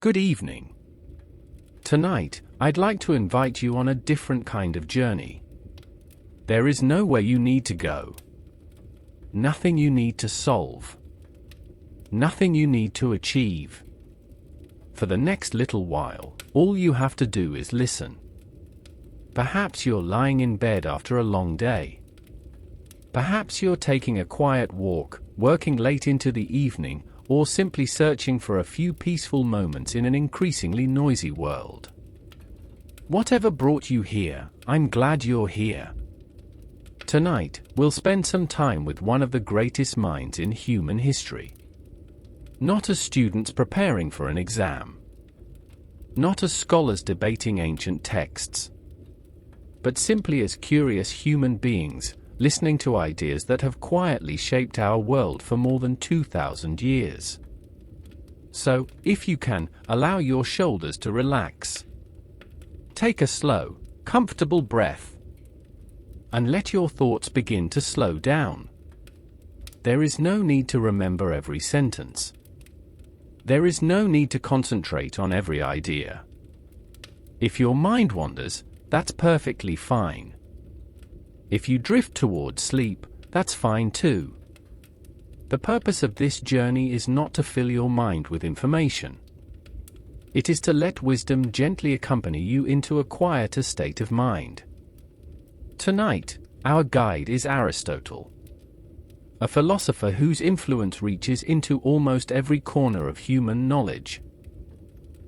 Good evening. Tonight, I'd like to invite you on a different kind of journey. There is nowhere you need to go. Nothing you need to solve. Nothing you need to achieve. For the next little while, all you have to do is listen. Perhaps you're lying in bed after a long day. Perhaps you're taking a quiet walk, working late into the evening, or simply searching for a few peaceful moments in an increasingly noisy world. Whatever brought you here, I'm glad you're here. Tonight, we'll spend some time with one of the greatest minds in human history. Not as students preparing for an exam. Not as scholars debating ancient texts. But simply as curious human beings, listening to ideas that have quietly shaped our world for more than 2,000 years. So, if you can, allow your shoulders to relax. Take a slow, comfortable breath. And let your thoughts begin to slow down. There is no need to remember every sentence. There is no need to concentrate on every idea. If your mind wanders, that's perfectly fine. If you drift towards sleep, that's fine too. The purpose of this journey is not to fill your mind with information. It is to let wisdom gently accompany you into a quieter state of mind. Tonight, our guide is Aristotle, a philosopher whose influence reaches into almost every corner of human knowledge.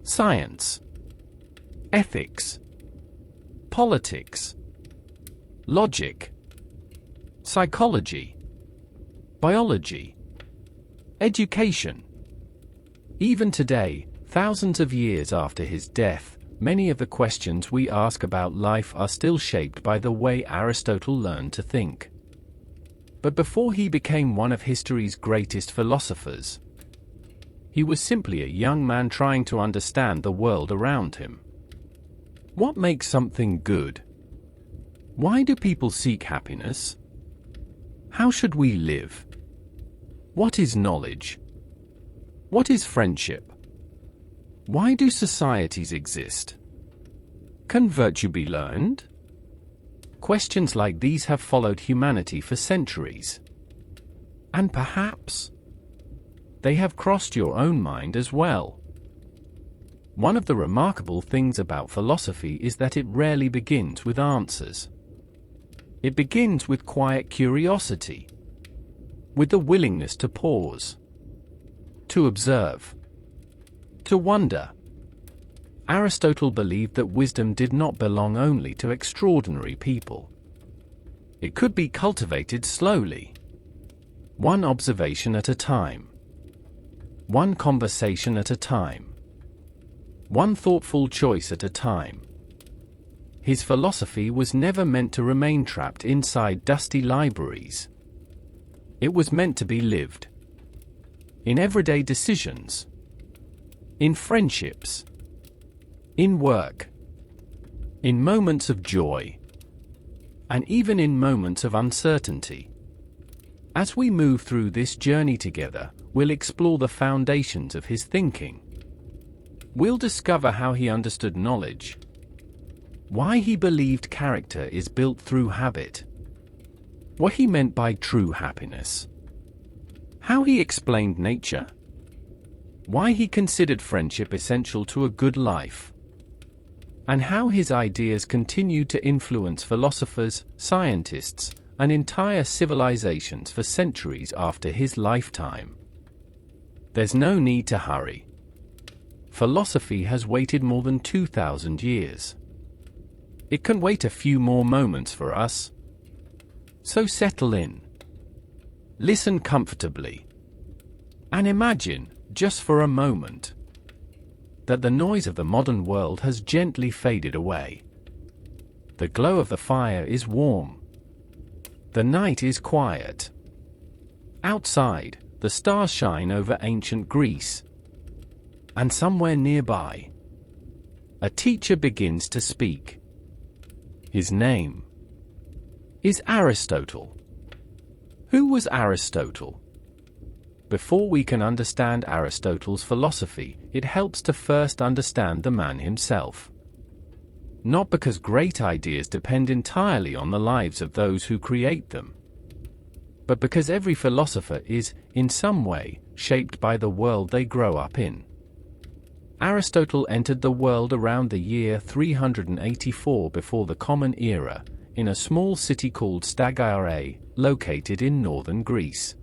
Science, ethics, politics, logic, psychology, biology, education. Even today, thousands of years after his death, many of the questions we ask about life are still shaped by the way Aristotle learned to think. But before he became one of history's greatest philosophers, he was simply a young man trying to understand the world around him. What makes something good? Why do people seek happiness? How should we live? What is knowledge? What is friendship? Why do societies exist? Can virtue be learned? Questions like these have followed humanity for centuries. And perhaps they have crossed your own mind as well. One of the remarkable things about philosophy is that it rarely begins with answers. It begins with quiet curiosity, with the willingness to pause, to observe, to wonder. Aristotle believed that wisdom did not belong only to extraordinary people. It could be cultivated slowly, one observation at a time, one conversation at a time, one thoughtful choice at a time. His philosophy was never meant to remain trapped inside dusty libraries. It was meant to be lived. In everyday decisions. In friendships. In work. In moments of joy. And even in moments of uncertainty. As we move through this journey together, we'll explore the foundations of his thinking. We'll discover how he understood knowledge. Why he believed character is built through habit. What he meant by true happiness. How he explained nature. Why he considered friendship essential to a good life. And how his ideas continued to influence philosophers, scientists, and entire civilizations for centuries after his lifetime. There's no need to hurry. Philosophy has waited more than 2,000 years. It can wait a few more moments for us. So settle in. Listen comfortably. And imagine, just for a moment, that the noise of the modern world has gently faded away. The glow of the fire is warm. The night is quiet. Outside, the stars shine over ancient Greece. And somewhere nearby, a teacher begins to speak. His name is Aristotle. Who was Aristotle? Before we can understand Aristotle's philosophy, it helps to first understand the man himself. Not because great ideas depend entirely on the lives of those who create them, but because every philosopher is, in some way, shaped by the world they grow up in. Aristotle entered the world around the year 384 before the Common Era, in a small city called Stagiré, located in northern Greece.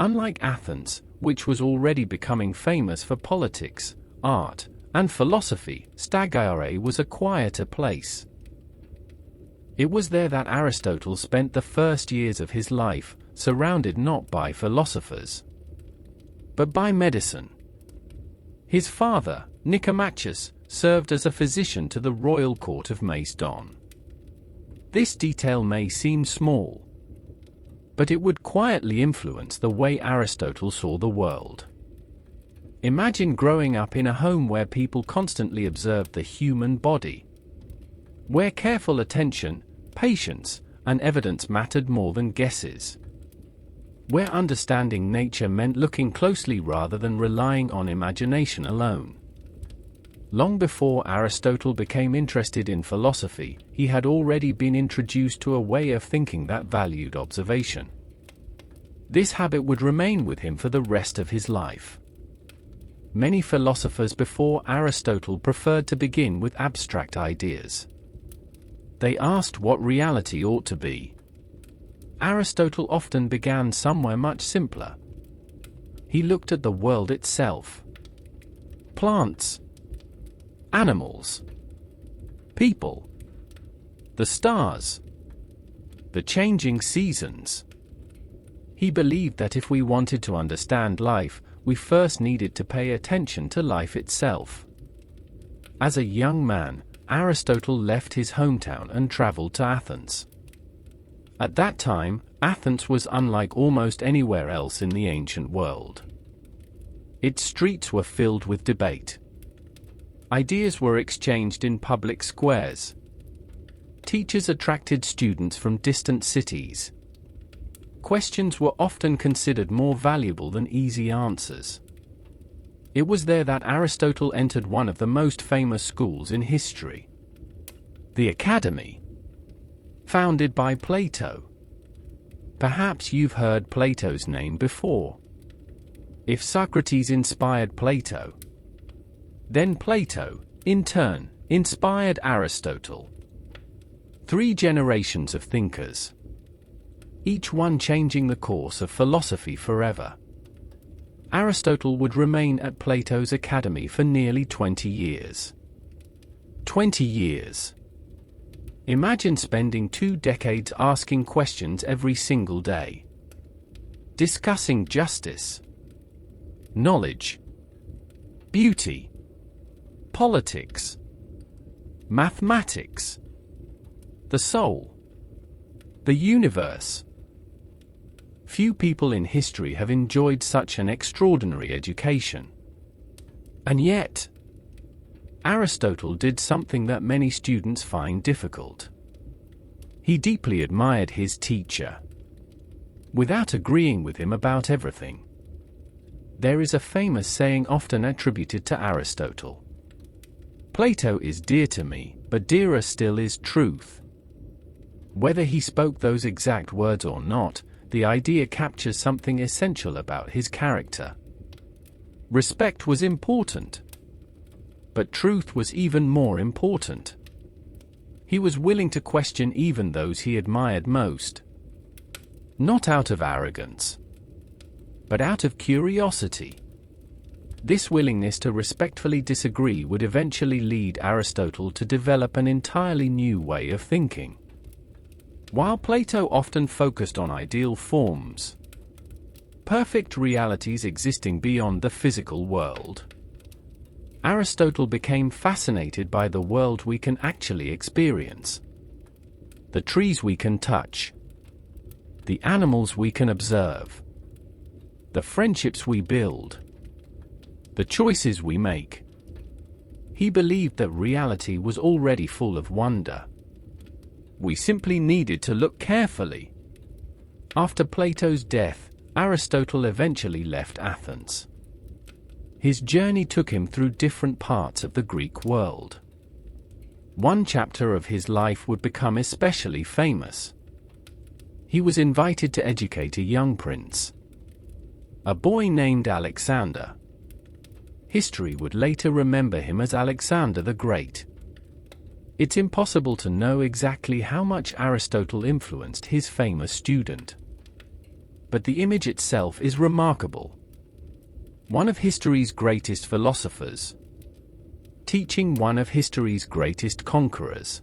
Unlike Athens, which was already becoming famous for politics, art, and philosophy, Stagiré was a quieter place. It was there that Aristotle spent the first years of his life, surrounded not by philosophers, but by medicine. His father, Nicomachus, served as a physician to the royal court of Macedon. This detail may seem small, but it would quietly influence the way Aristotle saw the world. Imagine growing up in a home where people constantly observed the human body, where careful attention, patience, and evidence mattered more than guesses, where understanding nature meant looking closely rather than relying on imagination alone. Long before Aristotle became interested in philosophy, he had already been introduced to a way of thinking that valued observation. This habit would remain with him for the rest of his life. Many philosophers before Aristotle preferred to begin with abstract ideas. They asked what reality ought to be. Aristotle often began somewhere much simpler. He looked at the world itself. Plants, animals, people, the stars, the changing seasons. He believed that if we wanted to understand life, we first needed to pay attention to life itself. As a young man, Aristotle left his hometown and traveled to Athens. At that time, Athens was unlike almost anywhere else in the ancient world. Its streets were filled with debate. Ideas were exchanged in public squares. Teachers attracted students from distant cities. Questions were often considered more valuable than easy answers. It was there that Aristotle entered one of the most famous schools in history, the Academy, founded by Plato. Perhaps you've heard Plato's name before. If Socrates inspired Plato, then Plato, in turn, inspired Aristotle. 3 generations of thinkers, each one changing the course of philosophy forever. Aristotle would remain at Plato's academy for nearly 20 years. 20 years. Imagine spending 2 decades asking questions every single day, discussing justice, knowledge, beauty, politics, mathematics, the soul, the universe. Few people in history have enjoyed such an extraordinary education. And yet, Aristotle did something that many students find difficult. He deeply admired his teacher, without agreeing with him about everything. There is a famous saying often attributed to Aristotle: "Plato is dear to me, but dearer still is truth." Whether he spoke those exact words or not, the idea captures something essential about his character. Respect was important, but truth was even more important. He was willing to question even those he admired most, not out of arrogance, but out of curiosity. This willingness to respectfully disagree would eventually lead Aristotle to develop an entirely new way of thinking. While Plato often focused on ideal forms, perfect realities existing beyond the physical world, Aristotle became fascinated by the world we can actually experience. The trees we can touch, the animals we can observe, the friendships we build, the choices we make. He believed that reality was already full of wonder. We simply needed to look carefully. After Plato's death, Aristotle eventually left Athens. His journey took him through different parts of the Greek world. One chapter of his life would become especially famous. He was invited to educate a young prince, a boy named Alexander. History would later remember him as Alexander the Great. It's impossible to know exactly how much Aristotle influenced his famous student, but the image itself is remarkable. One of history's greatest philosophers, teaching one of history's greatest conquerors.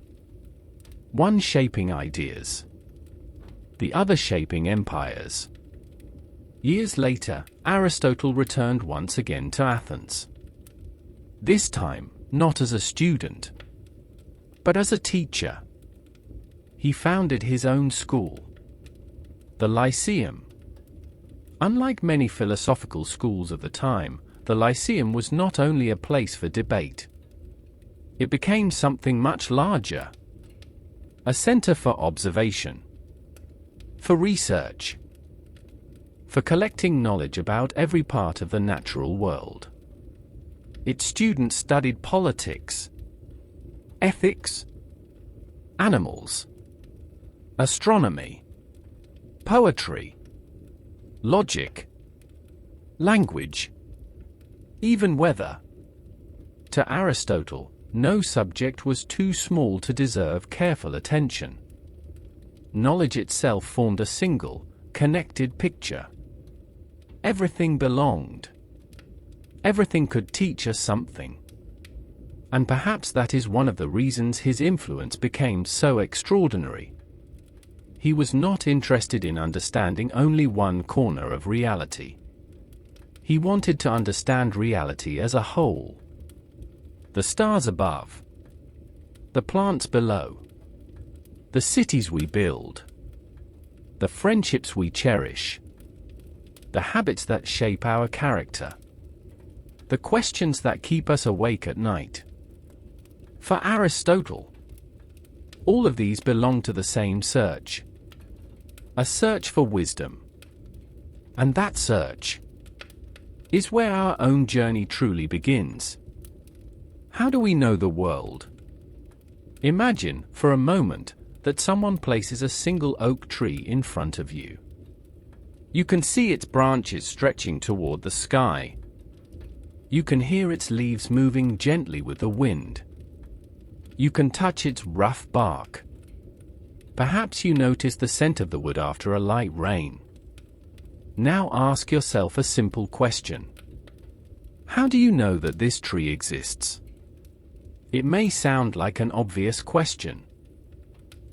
One shaping ideas, the other shaping empires. Years later, Aristotle returned once again to Athens. This time, not as a student, but as a teacher. He founded his own school, the Lyceum. Unlike many philosophical schools of the time, the Lyceum was not only a place for debate. It became something much larger. A center for observation, for research, for collecting knowledge about every part of the natural world. Its students studied politics, ethics, animals, astronomy, poetry, logic, language, even weather. To Aristotle, no subject was too small to deserve careful attention. Knowledge itself formed a single, connected picture. Everything belonged. Everything could teach us something. And perhaps that is one of the reasons his influence became so extraordinary. He was not interested in understanding only one corner of reality. He wanted to understand reality as a whole. The stars above, the plants below, the cities we build, the friendships we cherish, the habits that shape our character, the questions that keep us awake at night. For Aristotle, all of these belong to the same search, a search for wisdom. And that search is where our own journey truly begins. How do we know the world? Imagine, for a moment, that someone places a single oak tree in front of you. You can see its branches stretching toward the sky. You can hear its leaves moving gently with the wind. You can touch its rough bark. Perhaps you notice the scent of the wood after a light rain. Now ask yourself a simple question. How do you know that this tree exists? It may sound like an obvious question.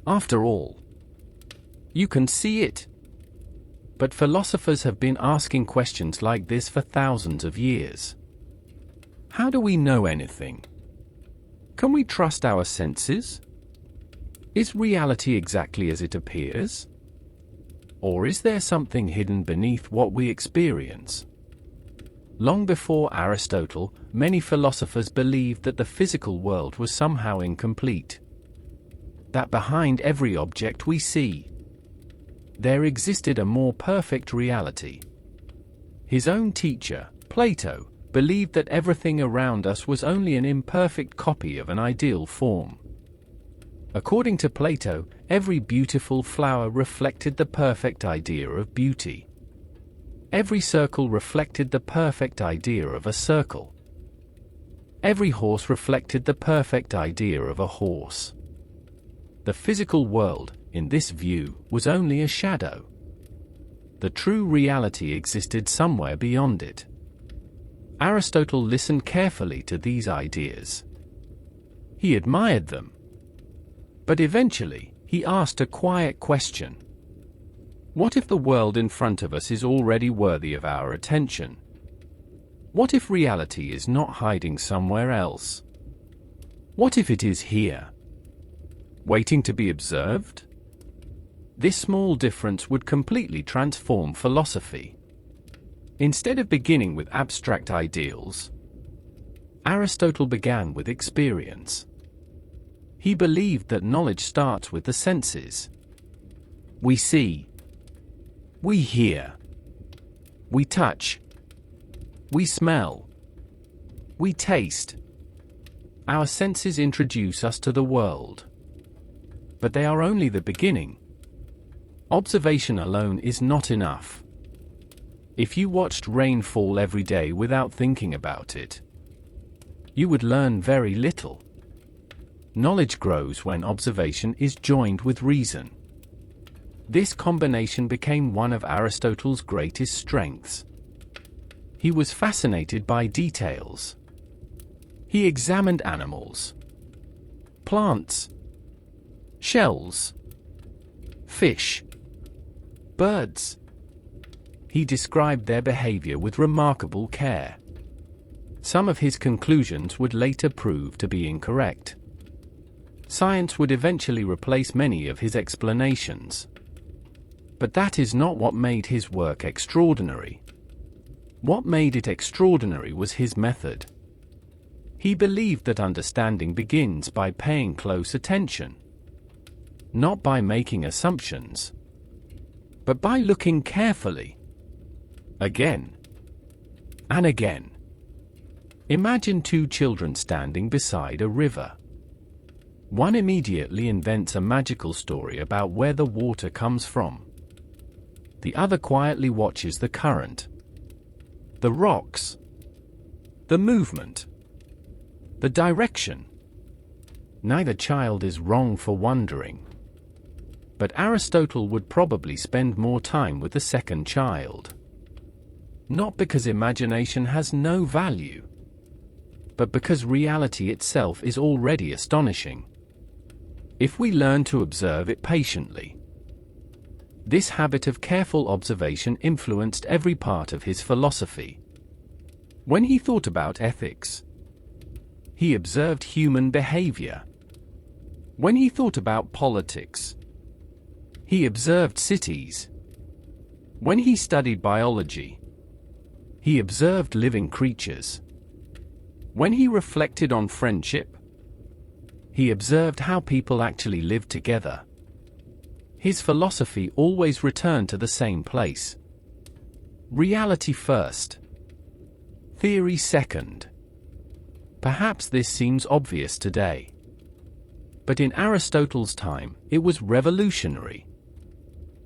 After all, you can see it. But philosophers have been asking questions like this for thousands of years. How do we know anything? Can we trust our senses? Is reality exactly as it appears? Or is there something hidden beneath what we experience? Long before Aristotle, many philosophers believed that the physical world was somehow incomplete. That behind every object we see, there existed a more perfect reality. His own teacher, Plato, believed that everything around us was only an imperfect copy of an ideal form. According to Plato, every beautiful flower reflected the perfect idea of beauty. Every circle reflected the perfect idea of a circle. Every horse reflected the perfect idea of a horse. The physical world, in this view, was only a shadow. The true reality existed somewhere beyond it. Aristotle listened carefully to these ideas. He admired them. But eventually, he asked a quiet question. What if the world in front of us is already worthy of our attention? What if reality is not hiding somewhere else? What if it is here, waiting to be observed? This small difference would completely transform philosophy. Instead of beginning with abstract ideals, Aristotle began with experience. He believed that knowledge starts with the senses. We see, we hear, We touch. We smell. We taste. Our senses introduce us to the world. But they are only the beginning. Observation alone is not enough. If you watched rain fall every day without thinking about it, you would learn very little. Knowledge grows when observation is joined with reason. This combination became one of Aristotle's greatest strengths. He was fascinated by details. He examined animals, plants, shells, fish, birds. He described their behavior with remarkable care. Some of his conclusions would later prove to be incorrect. Science would eventually replace many of his explanations. But that is not what made his work extraordinary. What made it extraordinary was his method. He believed that understanding begins by paying close attention. Not by making assumptions, but by looking carefully. Again and again. Imagine two children standing beside a river. One immediately invents a magical story about where the water comes from. The other quietly watches the current, the rocks, the movement, the direction. Neither child is wrong for wondering. But Aristotle would probably spend more time with the second child. Not because imagination has no value, but because reality itself is already astonishing, if we learn to observe it patiently. This habit of careful observation influenced every part of his philosophy. When he thought about ethics, he observed human behavior. When he thought about politics, he observed cities. When he studied biology, he observed living creatures. When he reflected on friendship, he observed how people actually lived together. His philosophy always returned to the same place. Reality first, theory second. Perhaps this seems obvious today. But in Aristotle's time, it was revolutionary.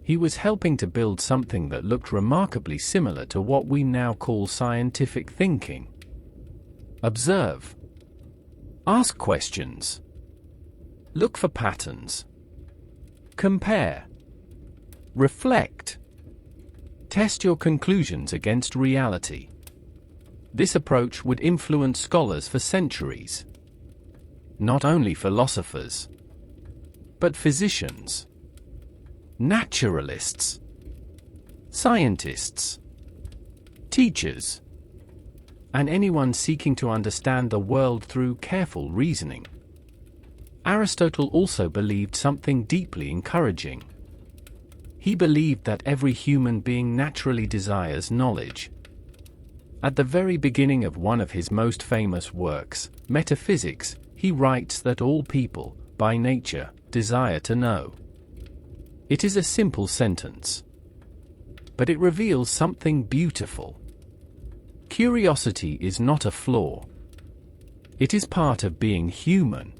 He was helping to build something that looked remarkably similar to what we now call scientific thinking. Observe. Ask questions. Look for patterns. Compare. Reflect. Test your conclusions against reality. This approach would influence scholars for centuries. Not only philosophers, but physicians, naturalists, scientists, teachers, and anyone seeking to understand the world through careful reasoning. Aristotle also believed something deeply encouraging. He believed that every human being naturally desires knowledge. At the very beginning of one of his most famous works, Metaphysics, he writes that all people, by nature, desire to know. It is a simple sentence, but it reveals something beautiful. Curiosity is not a flaw. It is part of being human.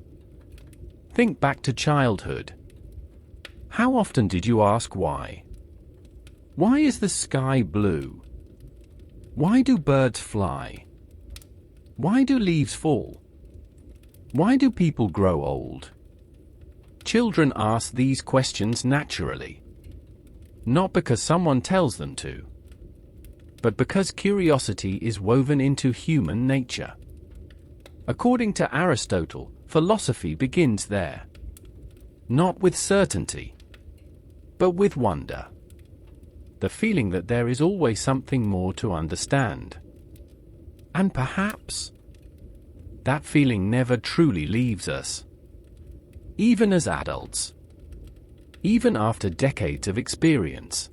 Think back to childhood. How often did you ask why? Why is the sky blue? Why do birds fly? Why do leaves fall? Why do people grow old? Children ask these questions naturally. Not because someone tells them to, but because curiosity is woven into human nature. According to Aristotle, philosophy begins there. Not with certainty, but with wonder. The feeling that there is always something more to understand. And perhaps that feeling never truly leaves us. Even as adults, even after decades of experience,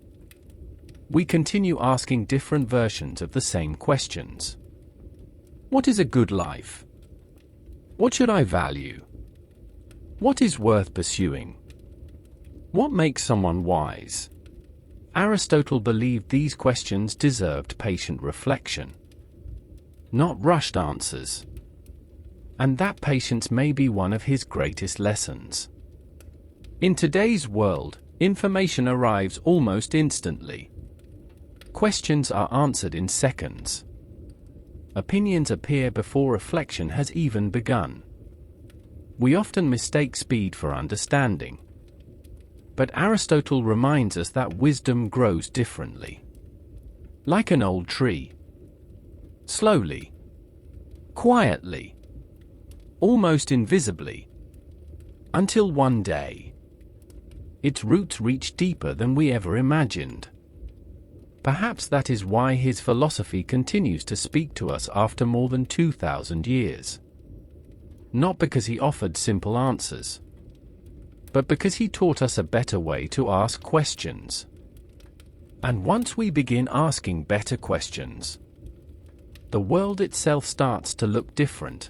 we continue asking different versions of the same questions. What is a good life? What should I value? What is worth pursuing? What makes someone wise? Aristotle believed these questions deserved patient reflection, not rushed answers. And that patience may be one of his greatest lessons. In today's world, information arrives almost instantly. Questions are answered in seconds. Opinions appear before reflection has even begun. We often mistake speed for understanding. But Aristotle reminds us that wisdom grows differently. Like an old tree. Slowly. Quietly. Almost invisibly. Until one day, its roots reach deeper than we ever imagined. Perhaps that is why his philosophy continues to speak to us after more than 2,000 years. Not because he offered simple answers, but because he taught us a better way to ask questions. And once we begin asking better questions, the world itself starts to look different.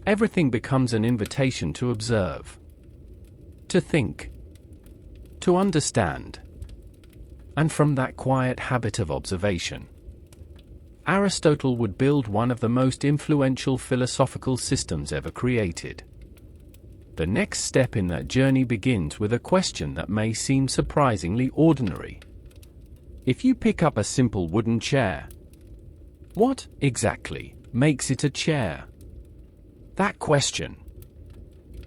Everything becomes an invitation to observe, to think, to understand. And from that quiet habit of observation, Aristotle would build one of the most influential philosophical systems ever created. The next step in that journey begins with a question that may seem surprisingly ordinary. If you pick up a simple wooden chair, what, exactly, makes it a chair? That question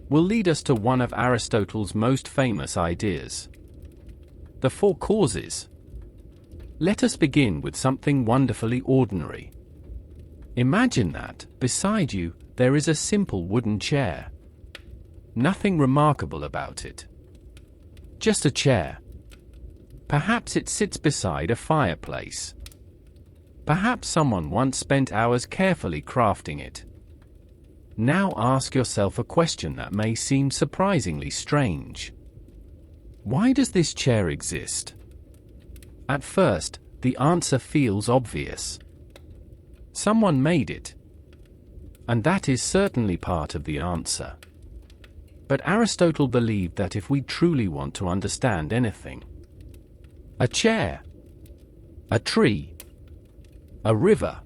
will lead us to one of Aristotle's most famous ideas: the four causes. Let us begin with something wonderfully ordinary. Imagine that, beside you, there is a simple wooden chair. Nothing remarkable about it. Just a chair. Perhaps it sits beside a fireplace. Perhaps someone once spent hours carefully crafting it. Now ask yourself a question that may seem surprisingly strange. Why does this chair exist? At first, the answer feels obvious. Someone made it. And that is certainly part of the answer. But Aristotle believed that if we truly want to understand anything, a chair, a tree, a river,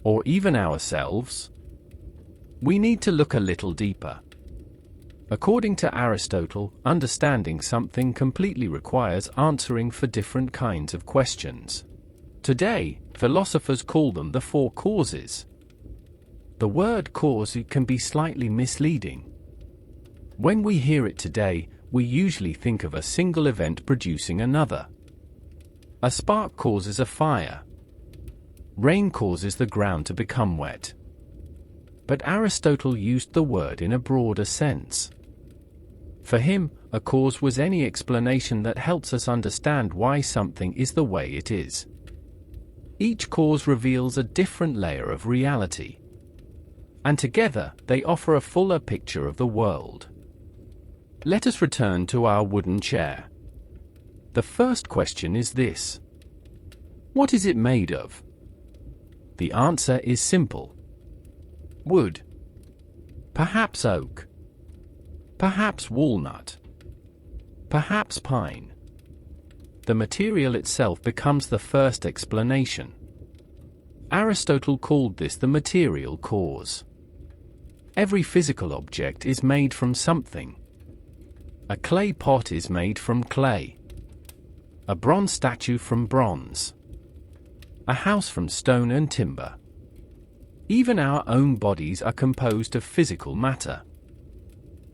or even ourselves, we need to look a little deeper. According to Aristotle, understanding something completely requires answering for different kinds of questions. Today, philosophers call them the four causes. The word cause can be slightly misleading. When we hear it today, we usually think of a single event producing another. A spark causes a fire. Rain causes the ground to become wet. But Aristotle used the word in a broader sense. For him, a cause was any explanation that helps us understand why something is the way it is. Each cause reveals a different layer of reality. And together, they offer a fuller picture of the world. Let us return to our wooden chair. The first question is this: what is it made of? The answer is simple. Wood. Perhaps oak. Perhaps walnut. Perhaps pine. The material itself becomes the first explanation. Aristotle called this the material cause. Every physical object is made from something. A clay pot is made from clay. A bronze statue from bronze. A house from stone and timber. Even our own bodies are composed of physical matter.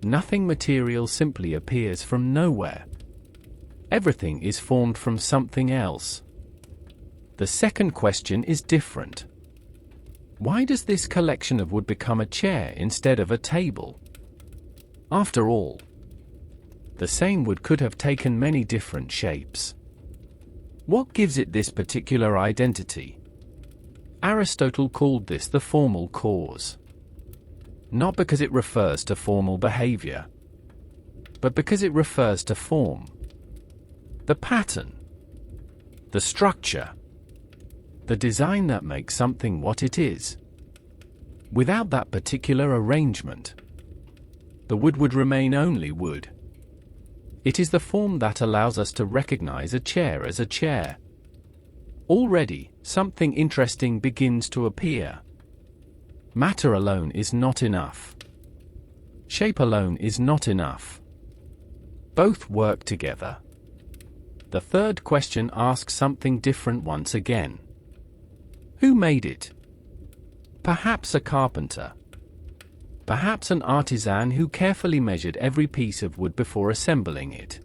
Nothing material simply appears from nowhere. Everything is formed from something else. The second question is different. Why does this collection of wood become a chair instead of a table? After all, the same wood could have taken many different shapes. What gives it this particular identity? Aristotle called this the formal cause. Not because it refers to formal behavior, but because it refers to form. The pattern, the structure, the design that makes something what it is. Without that particular arrangement, the wood would remain only wood. It is the form that allows us to recognize a chair as a chair. Already, something interesting begins to appear. Matter alone is not enough. Shape alone is not enough. Both work together. The third question asks something different once again. Who made it? Perhaps a carpenter. Perhaps an artisan who carefully measured every piece of wood before assembling it.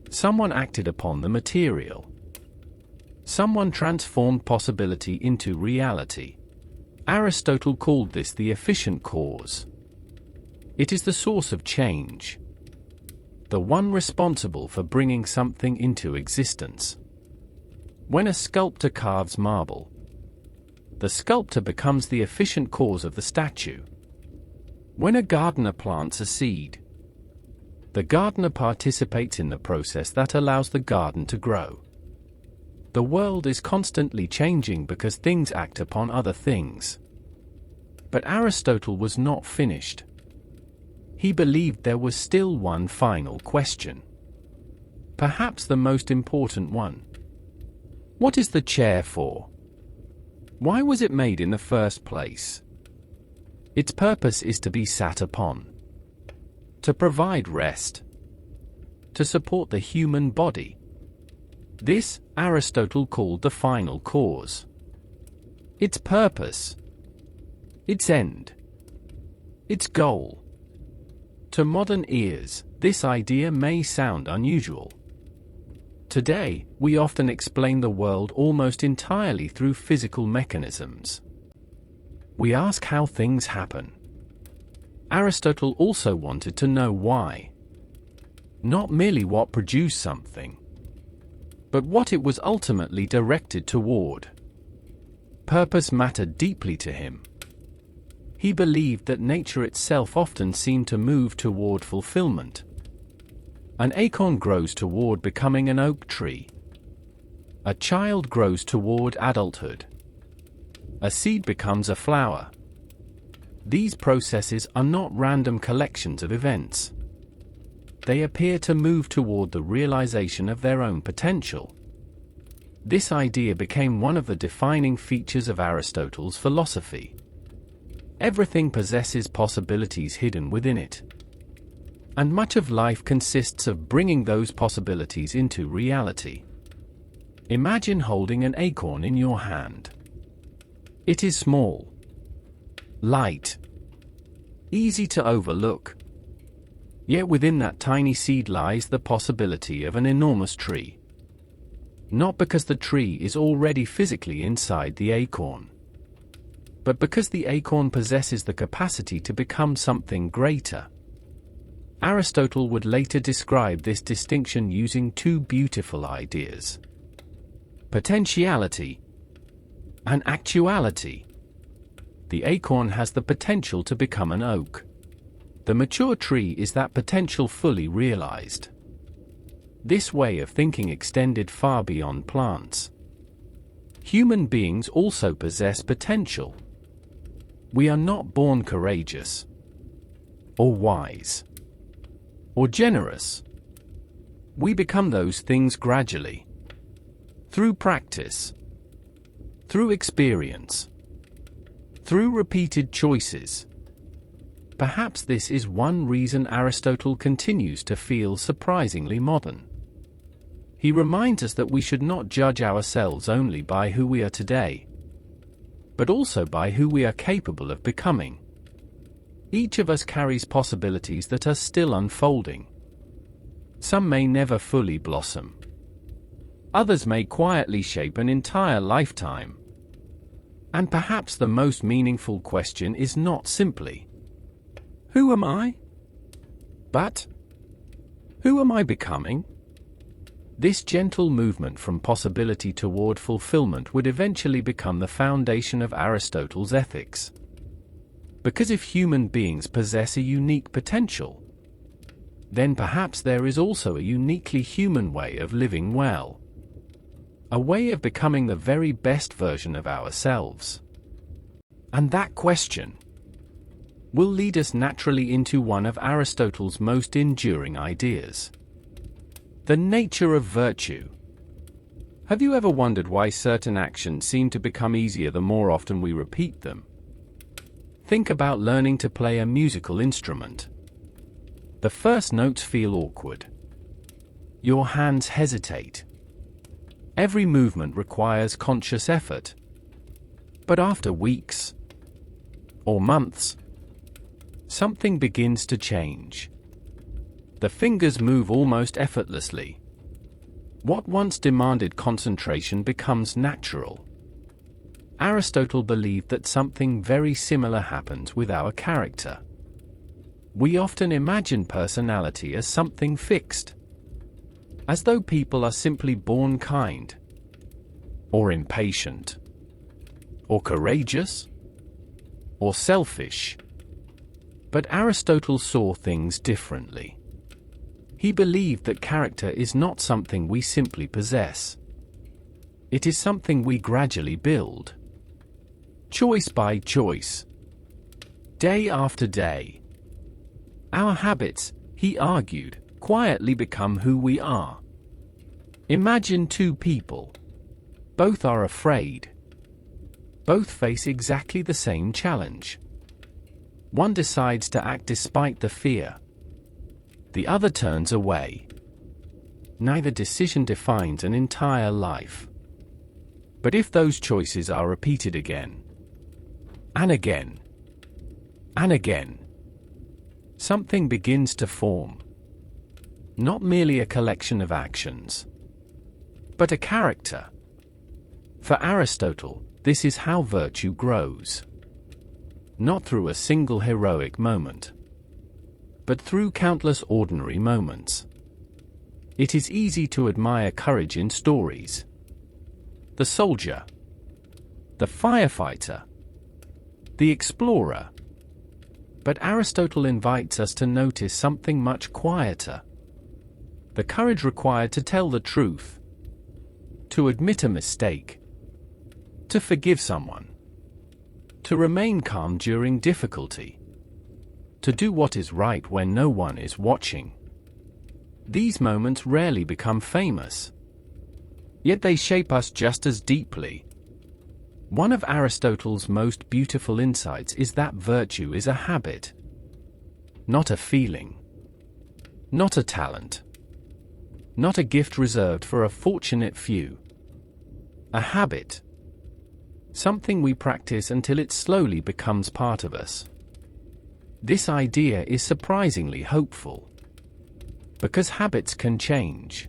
Someone acted upon the material. Someone transformed possibility into reality. Aristotle called this the efficient cause. It is the source of change. The one responsible for bringing something into existence. When a sculptor carves marble, the sculptor becomes the efficient cause of the statue. When a gardener plants a seed, the gardener participates in the process that allows the garden to grow. The world is constantly changing because things act upon other things. But Aristotle was not finished. He believed there was still one final question. Perhaps the most important one. What is the chair for? Why was it made in the first place? Its purpose is to be sat upon. To provide rest. To support the human body. This, Aristotle called the final cause. Its purpose. Its end. Its goal. To modern ears, this idea may sound unusual. Today, we often explain the world almost entirely through physical mechanisms. We ask how things happen. Aristotle also wanted to know why. Not merely what produced something, but what it was ultimately directed toward. Purpose mattered deeply to him. He believed that nature itself often seemed to move toward fulfillment. An acorn grows toward becoming an oak tree. A child grows toward adulthood. A seed becomes a flower. These processes are not random collections of events. They appear to move toward the realization of their own potential. This idea became one of the defining features of Aristotle's philosophy. Everything possesses possibilities hidden within it. And much of life consists of bringing those possibilities into reality. Imagine holding an acorn in your hand. It is small, light, easy to overlook. Yet within that tiny seed lies the possibility of an enormous tree. Not because the tree is already physically inside the acorn, but because the acorn possesses the capacity to become something greater. Aristotle would later describe this distinction using two beautiful ideas: potentiality and actuality. The acorn has the potential to become an oak. The mature tree is that potential fully realized. This way of thinking extended far beyond plants. Human beings also possess potential. We are not born courageous, or wise, or generous. We become those things gradually. Through practice. Through experience. Through repeated choices. Perhaps this is one reason Aristotle continues to feel surprisingly modern. He reminds us that we should not judge ourselves only by who we are today, but also by who we are capable of becoming. Each of us carries possibilities that are still unfolding. Some may never fully blossom. Others may quietly shape an entire lifetime. And perhaps the most meaningful question is not simply, who am I? But, who am I becoming? This gentle movement from possibility toward fulfillment would eventually become the foundation of Aristotle's ethics. Because if human beings possess a unique potential, then perhaps there is also a uniquely human way of living well. A way of becoming the very best version of ourselves. And that question will lead us naturally into one of Aristotle's most enduring ideas. The nature of virtue. Have you ever wondered why certain actions seem to become easier the more often we repeat them? Think about learning to play a musical instrument. The first notes feel awkward. Your hands hesitate. Every movement requires conscious effort. But after weeks or months, something begins to change. The fingers move almost effortlessly. What once demanded concentration becomes natural. Aristotle believed that something very similar happens with our character. We often imagine personality as something fixed, as though people are simply born kind, or impatient, or courageous, or selfish. But Aristotle saw things differently. He believed that character is not something we simply possess. It is something we gradually build, choice by choice, day after day. Our habits, he argued, quietly become who we are. Imagine two people. Both are afraid. Both face exactly the same challenge. One decides to act despite the fear. The other turns away. Neither decision defines an entire life. But if those choices are repeated again, and again, and again, something begins to form. Not merely a collection of actions, but a character. For Aristotle, this is how virtue grows. Not through a single heroic moment, but through countless ordinary moments. It is easy to admire courage in stories. The soldier, the firefighter, the explorer. But Aristotle invites us to notice something much quieter. The courage required to tell the truth, to admit a mistake, to forgive someone, to remain calm during difficulty, to do what is right when no one is watching. These moments rarely become famous, yet they shape us just as deeply. One of Aristotle's most beautiful insights is that virtue is a habit, not a feeling, not a talent, not a gift reserved for a fortunate few. A habit, something we practice until it slowly becomes part of us. This idea is surprisingly hopeful, because habits can change.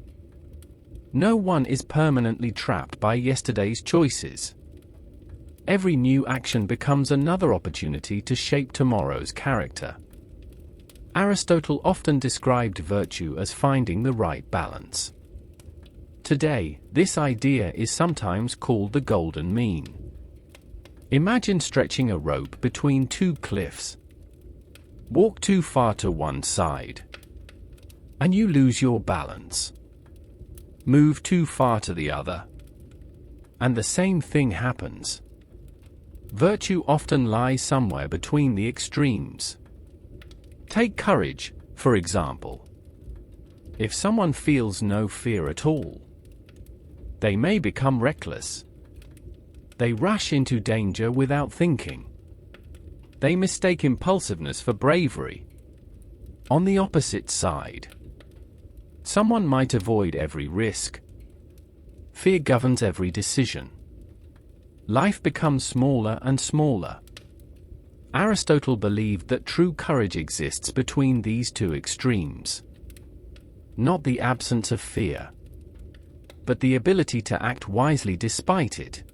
No one is permanently trapped by yesterday's choices. Every new action becomes another opportunity to shape tomorrow's character. Aristotle often described virtue as finding the right balance. Today, this idea is sometimes called the golden mean. Imagine stretching a rope between two cliffs. Walk too far to one side, and you lose your balance. Move too far to the other, and the same thing happens. Virtue often lies somewhere between the extremes. Take courage, for example. If someone feels no fear at all, they may become reckless. They rush into danger without thinking. They mistake impulsiveness for bravery. On the opposite side, someone might avoid every risk. Fear governs every decision. Life becomes smaller and smaller. Aristotle believed that true courage exists between these two extremes. Not the absence of fear, but the ability to act wisely despite it.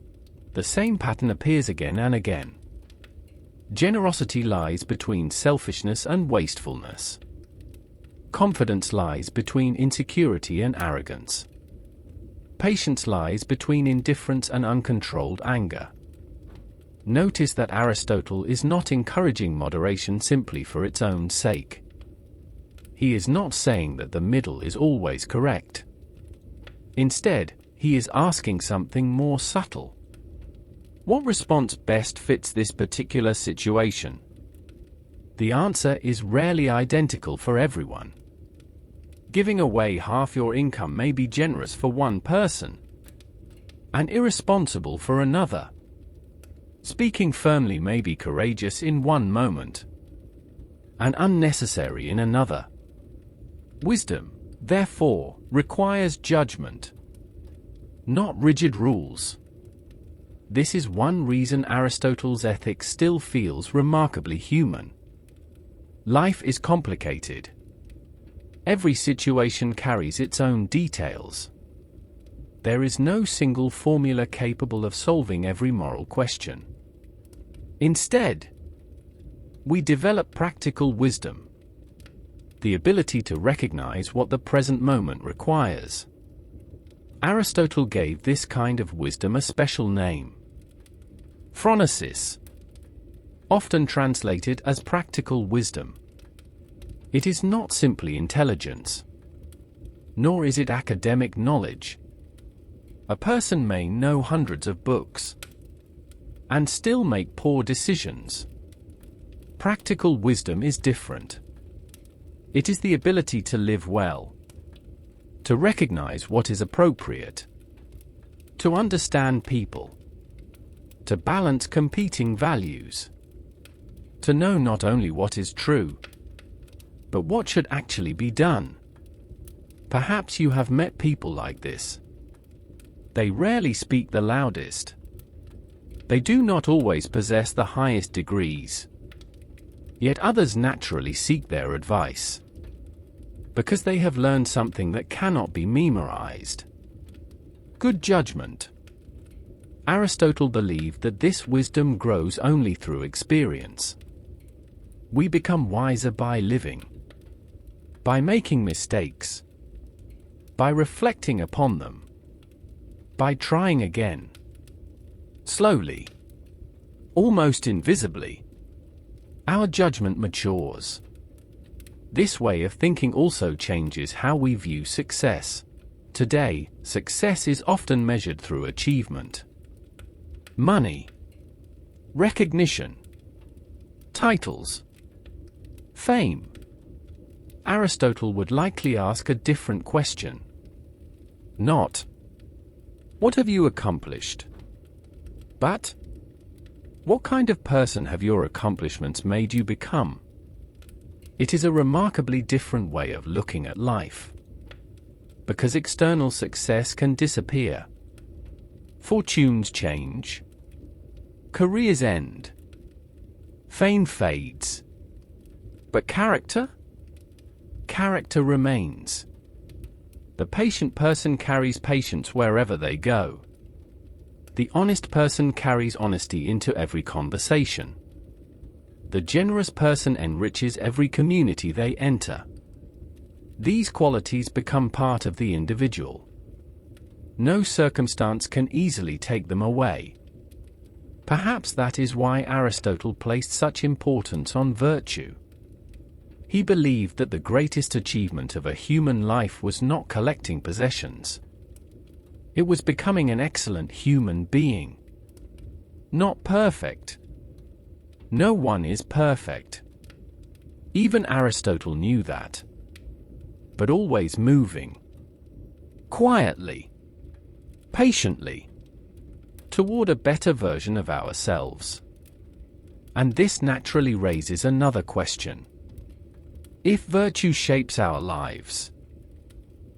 The same pattern appears again and again. Generosity lies between selfishness and wastefulness. Confidence lies between insecurity and arrogance. Patience lies between indifference and uncontrolled anger. Notice that Aristotle is not encouraging moderation simply for its own sake. He is not saying that the middle is always correct. Instead, he is asking something more subtle. What response best fits this particular situation? The answer is rarely identical for everyone. Giving away half your income may be generous for one person and irresponsible for another. Speaking firmly may be courageous in one moment and unnecessary in another. Wisdom, therefore, requires judgment, not rigid rules. This is one reason Aristotle's ethics still feels remarkably human. Life is complicated. Every situation carries its own details. There is no single formula capable of solving every moral question. Instead, we develop practical wisdom, the ability to recognize what the present moment requires. Aristotle gave this kind of wisdom a special name: phronesis, often translated as practical wisdom. It is not simply intelligence, nor is it academic knowledge. A person may know hundreds of books and still make poor decisions. Practical wisdom is different. It is the ability to live well, to recognize what is appropriate, to understand people, to balance competing values, to know not only what is true, but what should actually be done. Perhaps you have met people like this. They rarely speak the loudest. They do not always possess the highest degrees. Yet others naturally seek their advice, because they have learned something that cannot be memorized: good judgment. Aristotle believed that this wisdom grows only through experience. We become wiser by living, by making mistakes, by reflecting upon them, by trying again. Slowly, almost invisibly, our judgment matures. This way of thinking also changes how we view success. Today, success is often measured through achievement, money, recognition, titles, fame. Aristotle would likely ask a different question. Not, "What have you accomplished?" but, "What kind of person have your accomplishments made you become?" It is a remarkably different way of looking at life. Because external success can disappear, fortunes change, careers end, fame fades. But character? Character remains. The patient person carries patience wherever they go. The honest person carries honesty into every conversation. The generous person enriches every community they enter. These qualities become part of the individual. No circumstance can easily take them away. Perhaps that is why Aristotle placed such importance on virtue. He believed that the greatest achievement of a human life was not collecting possessions. It was becoming an excellent human being. Not perfect. No one is perfect. Even Aristotle knew that. But always moving, quietly, patiently, toward a better version of ourselves. And this naturally raises another question. If virtue shapes our lives,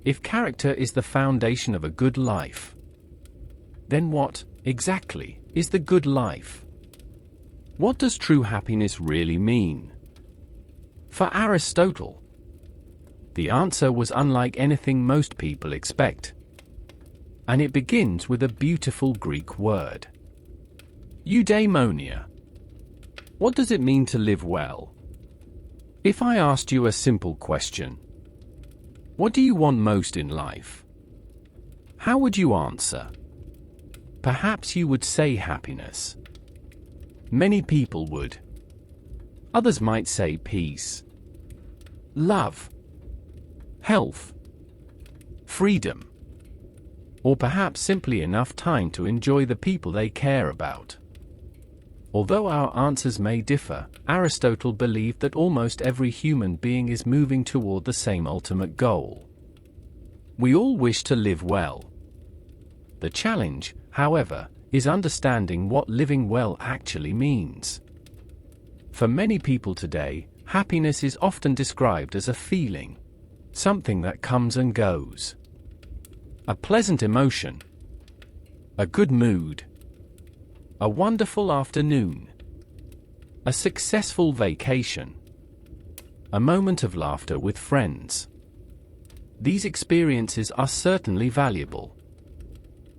if character is the foundation of a good life, then what, exactly, is the good life? What does true happiness really mean? For Aristotle, the answer was unlike anything most people expect. And it begins with a beautiful Greek word: Eudaimonia. What does it mean to live well? If I asked you a simple question, what do you want most in life? How would you answer? Perhaps you would say happiness. Many people would. Others might say peace, love, health, freedom, or perhaps simply enough time to enjoy the people they care about. Although our answers may differ, Aristotle believed that almost every human being is moving toward the same ultimate goal: We all wish to live well. The challenge, however, is understanding what living well actually means. For many people today, happiness is often described as a feeling, something that comes and goes. A pleasant emotion, a good mood, a wonderful afternoon, a successful vacation, a moment of laughter with friends. These experiences are certainly valuable.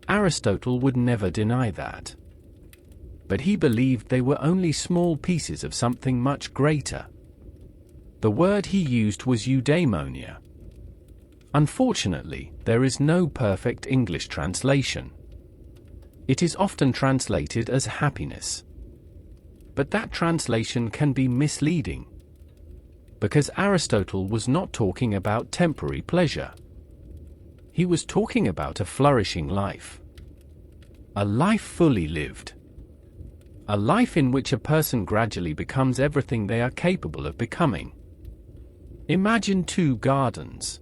Aristotle would never deny that. But he believed they were only small pieces of something much greater. The word he used was eudaimonia. Unfortunately, there is no perfect English translation. It is often translated as happiness. But that translation can be misleading, because Aristotle was not talking about temporary pleasure. He was talking about a flourishing life. A life fully lived. A life in which a person gradually becomes everything they are capable of becoming. Imagine two gardens.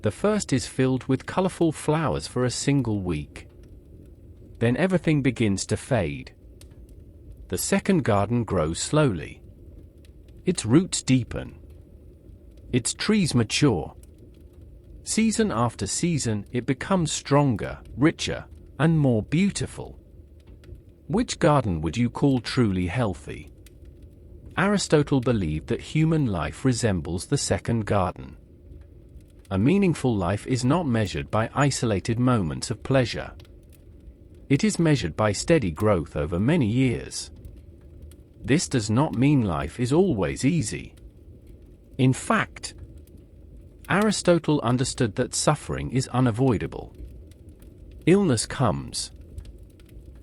The first is filled with colorful flowers for a single week. Then everything begins to fade. The second garden grows slowly. Its roots deepen. Its trees mature. Season after season, it becomes stronger, richer, and more beautiful. Which garden would you call truly healthy? Aristotle believed that human life resembles the second garden. A meaningful life is not measured by isolated moments of pleasure. It is measured by steady growth over many years. This does not mean life is always easy. In fact, Aristotle understood that suffering is unavoidable. Illness comes.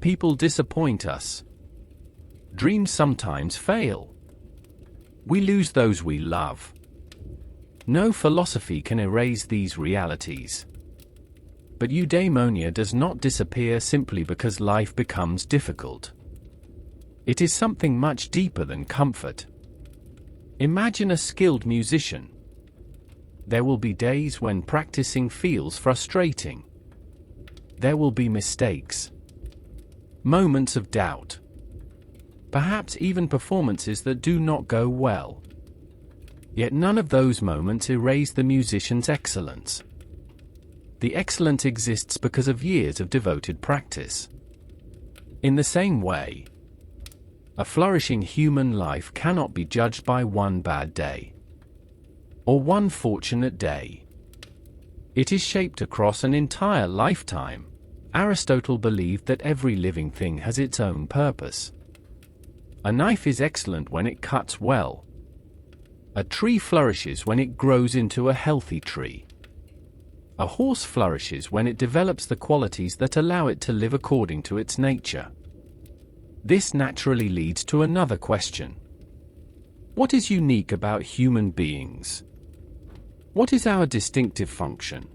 People disappoint us. Dreams sometimes fail. We lose those we love. No philosophy can erase these realities. But eudaimonia does not disappear simply because life becomes difficult. It is something much deeper than comfort. Imagine a skilled musician. There will be days when practicing feels frustrating. There will be mistakes. Moments of doubt. Perhaps even performances that do not go well. Yet none of those moments erase the musician's excellence. The excellence exists because of years of devoted practice. In the same way, a flourishing human life cannot be judged by one bad day or one fortunate day. It is shaped across an entire lifetime. Aristotle believed that every living thing has its own purpose. A knife is excellent when it cuts well. A tree flourishes when it grows into a healthy tree. A horse flourishes when it develops the qualities that allow it to live according to its nature. This naturally leads to another question. What is unique about human beings? What is our distinctive function?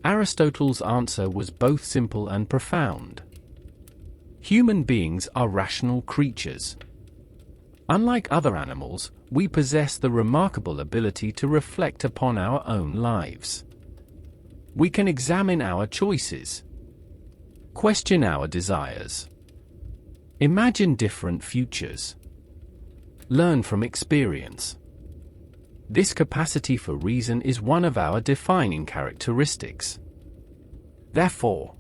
Aristotle's answer was both simple and profound. Human beings are rational creatures. Unlike other animals, we possess the remarkable ability to reflect upon our own lives. We can examine our choices, question our desires, imagine different futures, learn from experience. This capacity for reason is one of our defining characteristics. Therefore,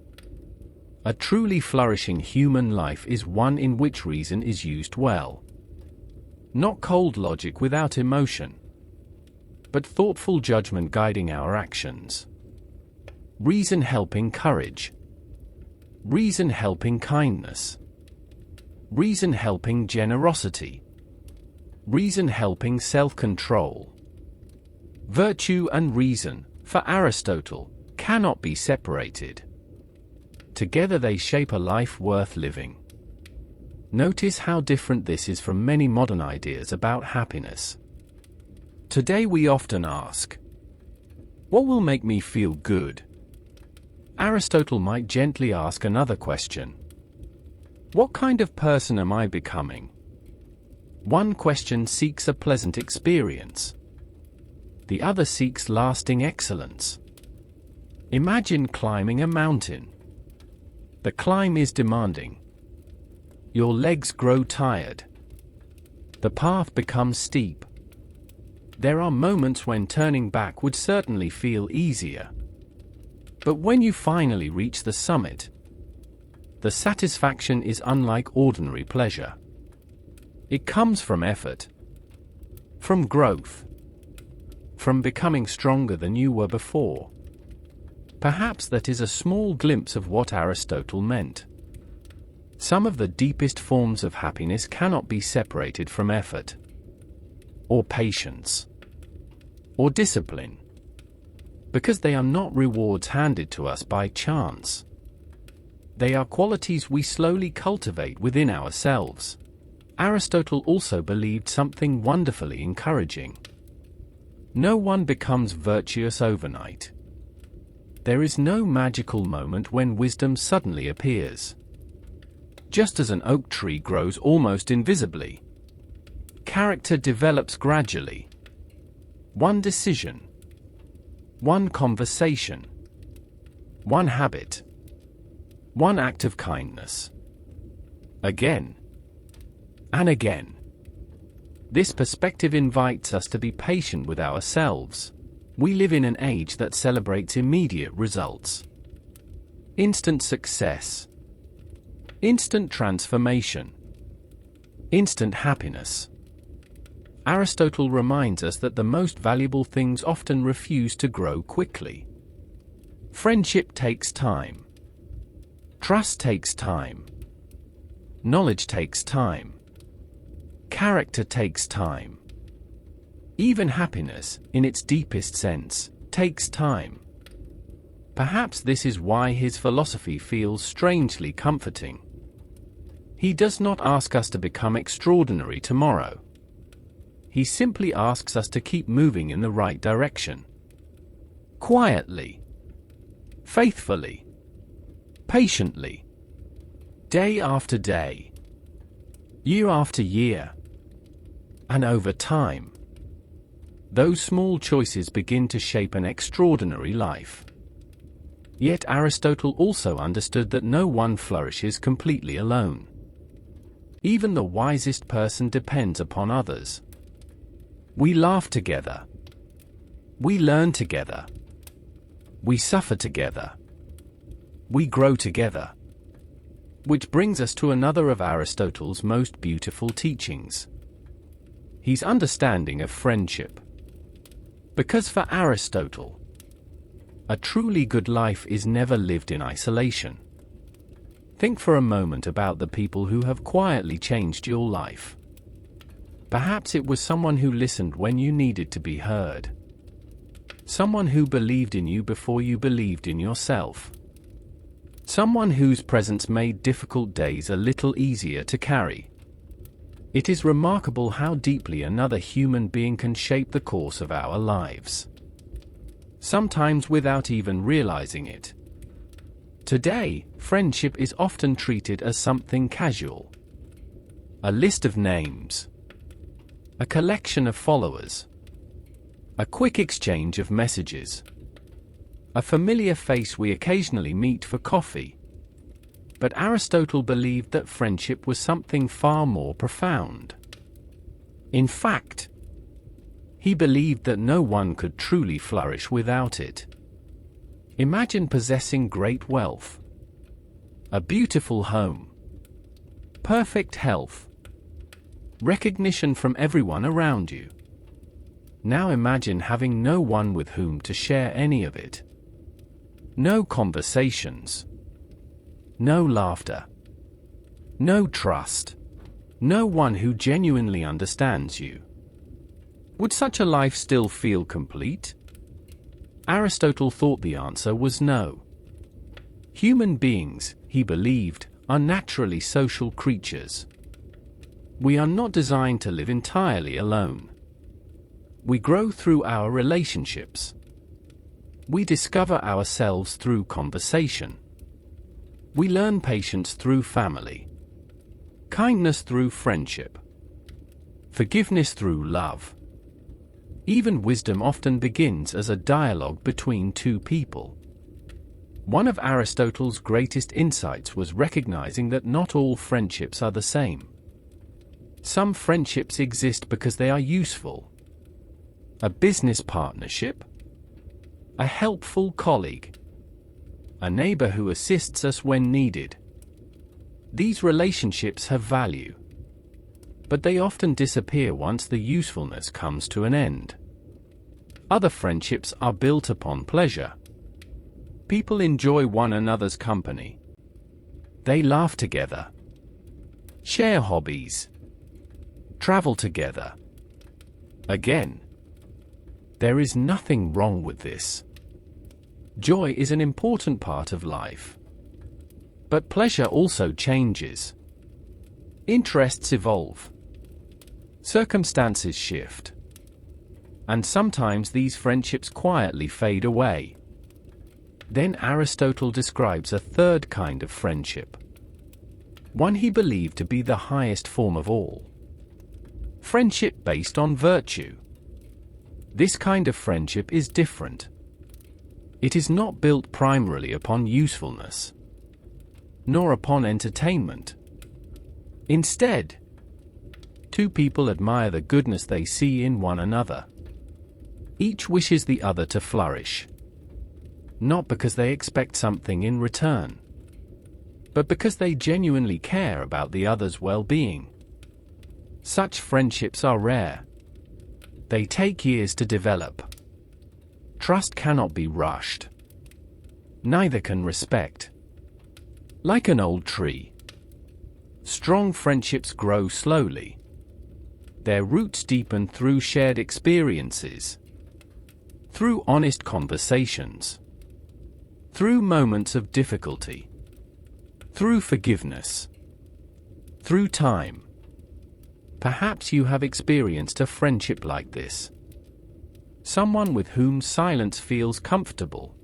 a truly flourishing human life is one in which reason is used well. Not cold logic without emotion, but thoughtful judgment guiding our actions. Reason helping courage. Reason helping kindness. Reason helping generosity. Reason helping self-control. Virtue and reason, for Aristotle, cannot be separated. Together they shape a life worth living. Notice how different this is from many modern ideas about happiness. Today we often ask, what will make me feel good? Aristotle might gently ask another question. What kind of person am I becoming? One question seeks a pleasant experience. The other seeks lasting excellence. Imagine climbing a mountain. The climb is demanding. Your legs grow tired. The path becomes steep. There are moments when turning back would certainly feel easier. But when you finally reach the summit, the satisfaction is unlike ordinary pleasure. It comes from effort, from growth, from becoming stronger than you were before. Perhaps that is a small glimpse of what Aristotle meant. Some of the deepest forms of happiness cannot be separated from effort, or patience, or discipline, because they are not rewards handed to us by chance. They are qualities we slowly cultivate within ourselves. Aristotle also believed something wonderfully encouraging. No one becomes virtuous overnight. There is no magical moment when wisdom suddenly appears. Just as an oak tree grows almost invisibly, character develops gradually. One decision, one conversation, one habit, one act of kindness. Again and again. This perspective invites us to be patient with ourselves. We live in an age that celebrates immediate results. Instant success. Instant transformation. Instant happiness. Aristotle reminds us that the most valuable things often refuse to grow quickly. Friendship takes time. Trust takes time. Knowledge takes time. Character takes time. Even happiness, in its deepest sense, takes time. Perhaps this is why his philosophy feels strangely comforting. He does not ask us to become extraordinary tomorrow. He simply asks us to keep moving in the right direction. Quietly. Faithfully. Patiently. Day after day. Year after year. And over time. Those small choices begin to shape an extraordinary life. Yet Aristotle also understood that no one flourishes completely alone. Even the wisest person depends upon others. We laugh together. We learn together. We suffer together. We grow together. Which brings us to another of Aristotle's most beautiful teachings. His understanding of friendship. Because for Aristotle, a truly good life is never lived in isolation. Think for a moment about the people who have quietly changed your life. Perhaps it was someone who listened when you needed to be heard. Someone who believed in you before you believed in yourself. Someone whose presence made difficult days a little easier to carry. It is remarkable how deeply another human being can shape the course of our lives. Sometimes without even realizing it. Today, friendship is often treated as something casual. A list of names. A collection of followers. A quick exchange of messages. A familiar face we occasionally meet for coffee. But Aristotle believed that friendship was something far more profound. In fact, he believed that no one could truly flourish without it. Imagine possessing great wealth, a beautiful home, perfect health, recognition from everyone around you. Now imagine having no one with whom to share any of it. No conversations. No laughter. No trust. No one who genuinely understands you. Would such a life still feel complete? Aristotle thought the answer was no. Human beings, he believed, are naturally social creatures. We are not designed to live entirely alone. We grow through our relationships. We discover ourselves through conversation. We learn patience through family, kindness through friendship, forgiveness through love. Even wisdom often begins as a dialogue between two people. One of Aristotle's greatest insights was recognizing that not all friendships are the same. Some friendships exist because they are useful. A business partnership, a helpful colleague, a neighbor who assists us when needed. These relationships have value, but they often disappear once the usefulness comes to an end. Other friendships are built upon pleasure. People enjoy one another's company. They laugh together, share hobbies, travel together. Again, there is nothing wrong with this. Joy is an important part of life. But pleasure also changes. Interests evolve. Circumstances shift. And sometimes these friendships quietly fade away. Then Aristotle describes a third kind of friendship. One he believed to be the highest form of all. Friendship based on virtue. This kind of friendship is different. It is not built primarily upon usefulness, nor upon entertainment. Instead, two people admire the goodness they see in one another. Each wishes the other to flourish, not because they expect something in return, but because they genuinely care about the other's well-being. Such friendships are rare. They take years to develop. Trust cannot be rushed. Neither can respect. Like an old tree, strong friendships grow slowly. Their roots deepen through shared experiences, through honest conversations, through moments of difficulty, through forgiveness, through time. Perhaps you have experienced a friendship like this. Someone with whom silence feels comfortable.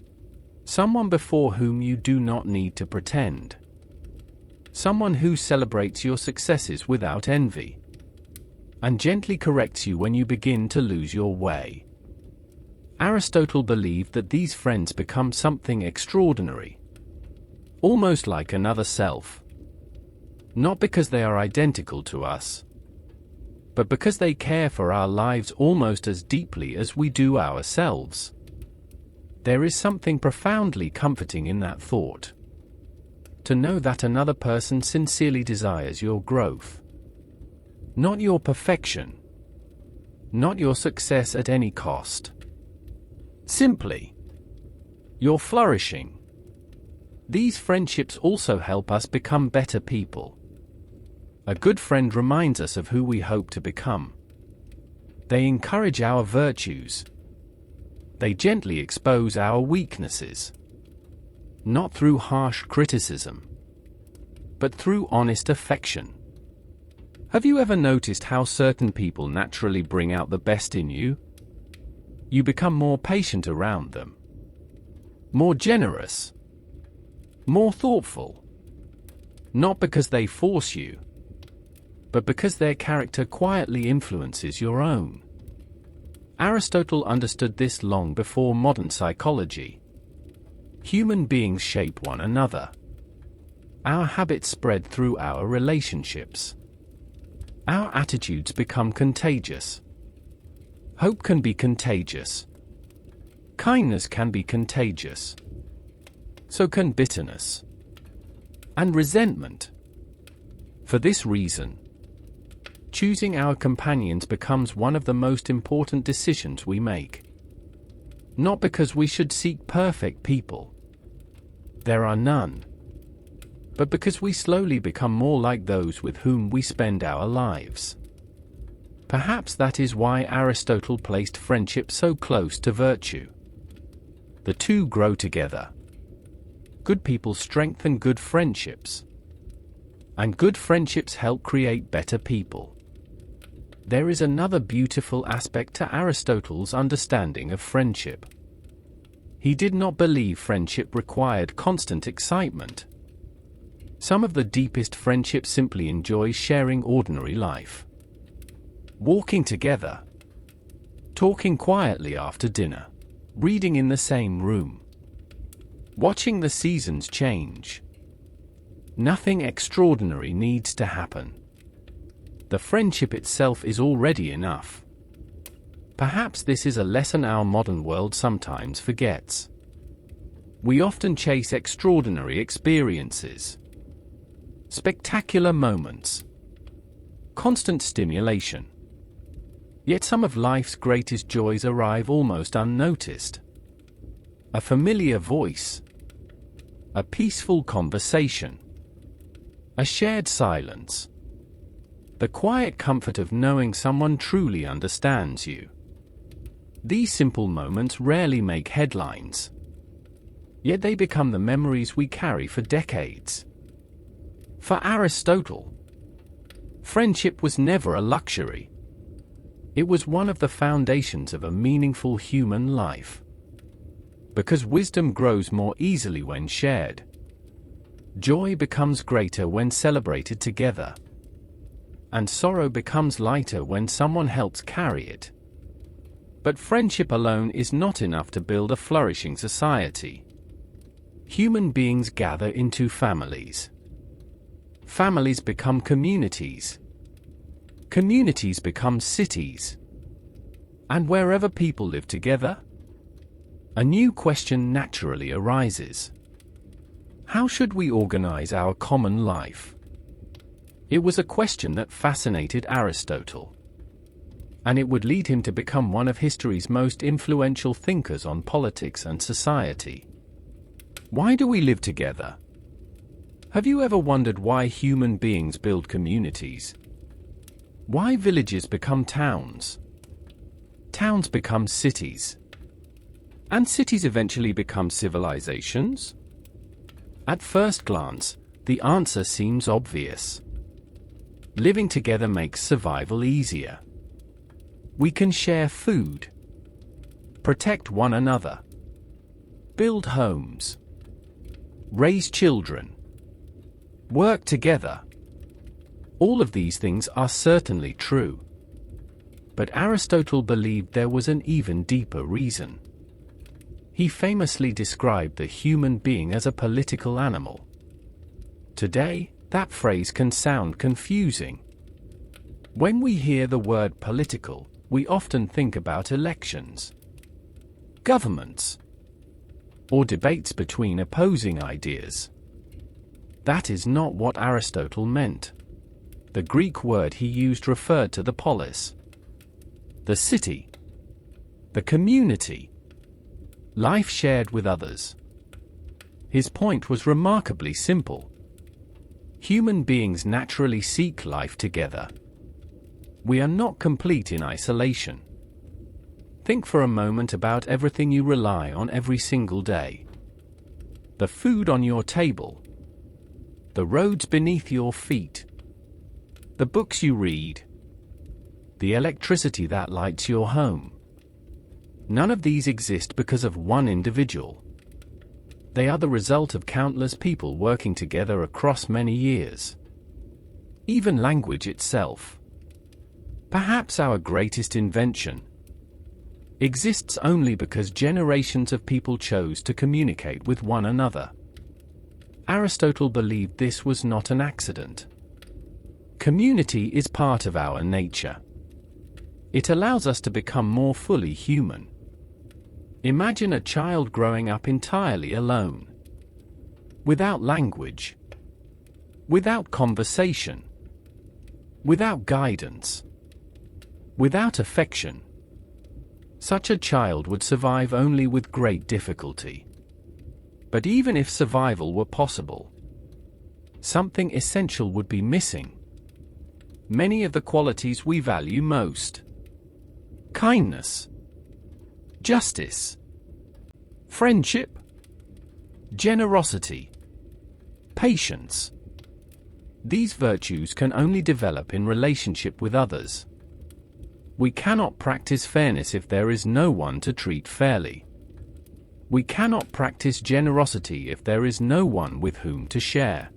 Someone before whom you do not need to pretend. Someone who celebrates your successes without envy, and gently corrects you when you begin to lose your way. Aristotle believed that these friends become something extraordinary, almost like another self. Not because they are identical to us, but because they care for our lives almost as deeply as we do ourselves. There is something profoundly comforting in that thought. To know that another person sincerely desires your growth. Not your perfection. Not your success at any cost. Simply, your flourishing. These friendships also help us become better people. A good friend reminds us of who we hope to become. They encourage our virtues. They gently expose our weaknesses. Not through harsh criticism, but through honest affection. Have you ever noticed how certain people naturally bring out the best in you? You become more patient around them, more generous, more thoughtful. Not because they force you, but because their character quietly influences your own. Aristotle understood this long before modern psychology. Human beings shape one another. Our habits spread through our relationships. Our attitudes become contagious. Hope can be contagious. Kindness can be contagious. So can bitterness and resentment. For this reason, choosing our companions becomes one of the most important decisions we make. Not because we should seek perfect people. There are none. But because we slowly become more like those with whom we spend our lives. Perhaps that is why Aristotle placed friendship so close to virtue. The two grow together. Good people strengthen good friendships. And good friendships help create better people. There is another beautiful aspect to Aristotle's understanding of friendship. He did not believe friendship required constant excitement. Some of the deepest friendships simply enjoy sharing ordinary life. Walking together. Talking quietly after dinner. Reading in the same room. Watching the seasons change. Nothing extraordinary needs to happen. The friendship itself is already enough. Perhaps this is a lesson our modern world sometimes forgets. We often chase extraordinary experiences, spectacular moments, constant stimulation. Yet some of life's greatest joys arrive almost unnoticed. A familiar voice, a peaceful conversation, a shared silence, the quiet comfort of knowing someone truly understands you. These simple moments rarely make headlines, yet they become the memories we carry for decades. For Aristotle, friendship was never a luxury. It was one of the foundations of a meaningful human life. Because wisdom grows more easily when shared. Joy becomes greater when celebrated together. And sorrow becomes lighter when someone helps carry it. But friendship alone is not enough to build a flourishing society. Human beings gather into families. Families become communities. Communities become cities. And wherever people live together, a new question naturally arises. How should we organize our common life? It was a question that fascinated Aristotle. And it would lead him to become one of history's most influential thinkers on politics and society. Why do we live together? Have you ever wondered why human beings build communities? Why villages become towns? Towns become cities. And cities eventually become civilizations? At first glance, the answer seems obvious. Living together makes survival easier. We can share food, protect one another, build homes, raise children, work together. All of these things are certainly true. But Aristotle believed there was an even deeper reason. He famously described the human being as a political animal. Today, that phrase can sound confusing. When we hear the word political, we often think about elections, governments, or debates between opposing ideas. That is not what Aristotle meant. The Greek word he used referred to the polis, the city, the community, life shared with others. His point was remarkably simple. Human beings naturally seek life together. We are not complete in isolation. Think for a moment about everything you rely on every single day. The food on your table, the roads beneath your feet, the books you read, the electricity that lights your home. None of these exist because of one individual. They are the result of countless people working together across many years. Even language itself, perhaps our greatest invention, exists only because generations of people chose to communicate with one another. Aristotle believed this was not an accident. Community is part of our nature. It allows us to become more fully human. Imagine a child growing up entirely alone. Without language. Without conversation. Without guidance. Without affection. Such a child would survive only with great difficulty. But even if survival were possible, something essential would be missing. Many of the qualities we value most. Kindness, justice, friendship, generosity, patience. These virtues can only develop in relationship with others. We cannot practice fairness if there is no one to treat fairly. We cannot practice generosity if there is no one with whom to share.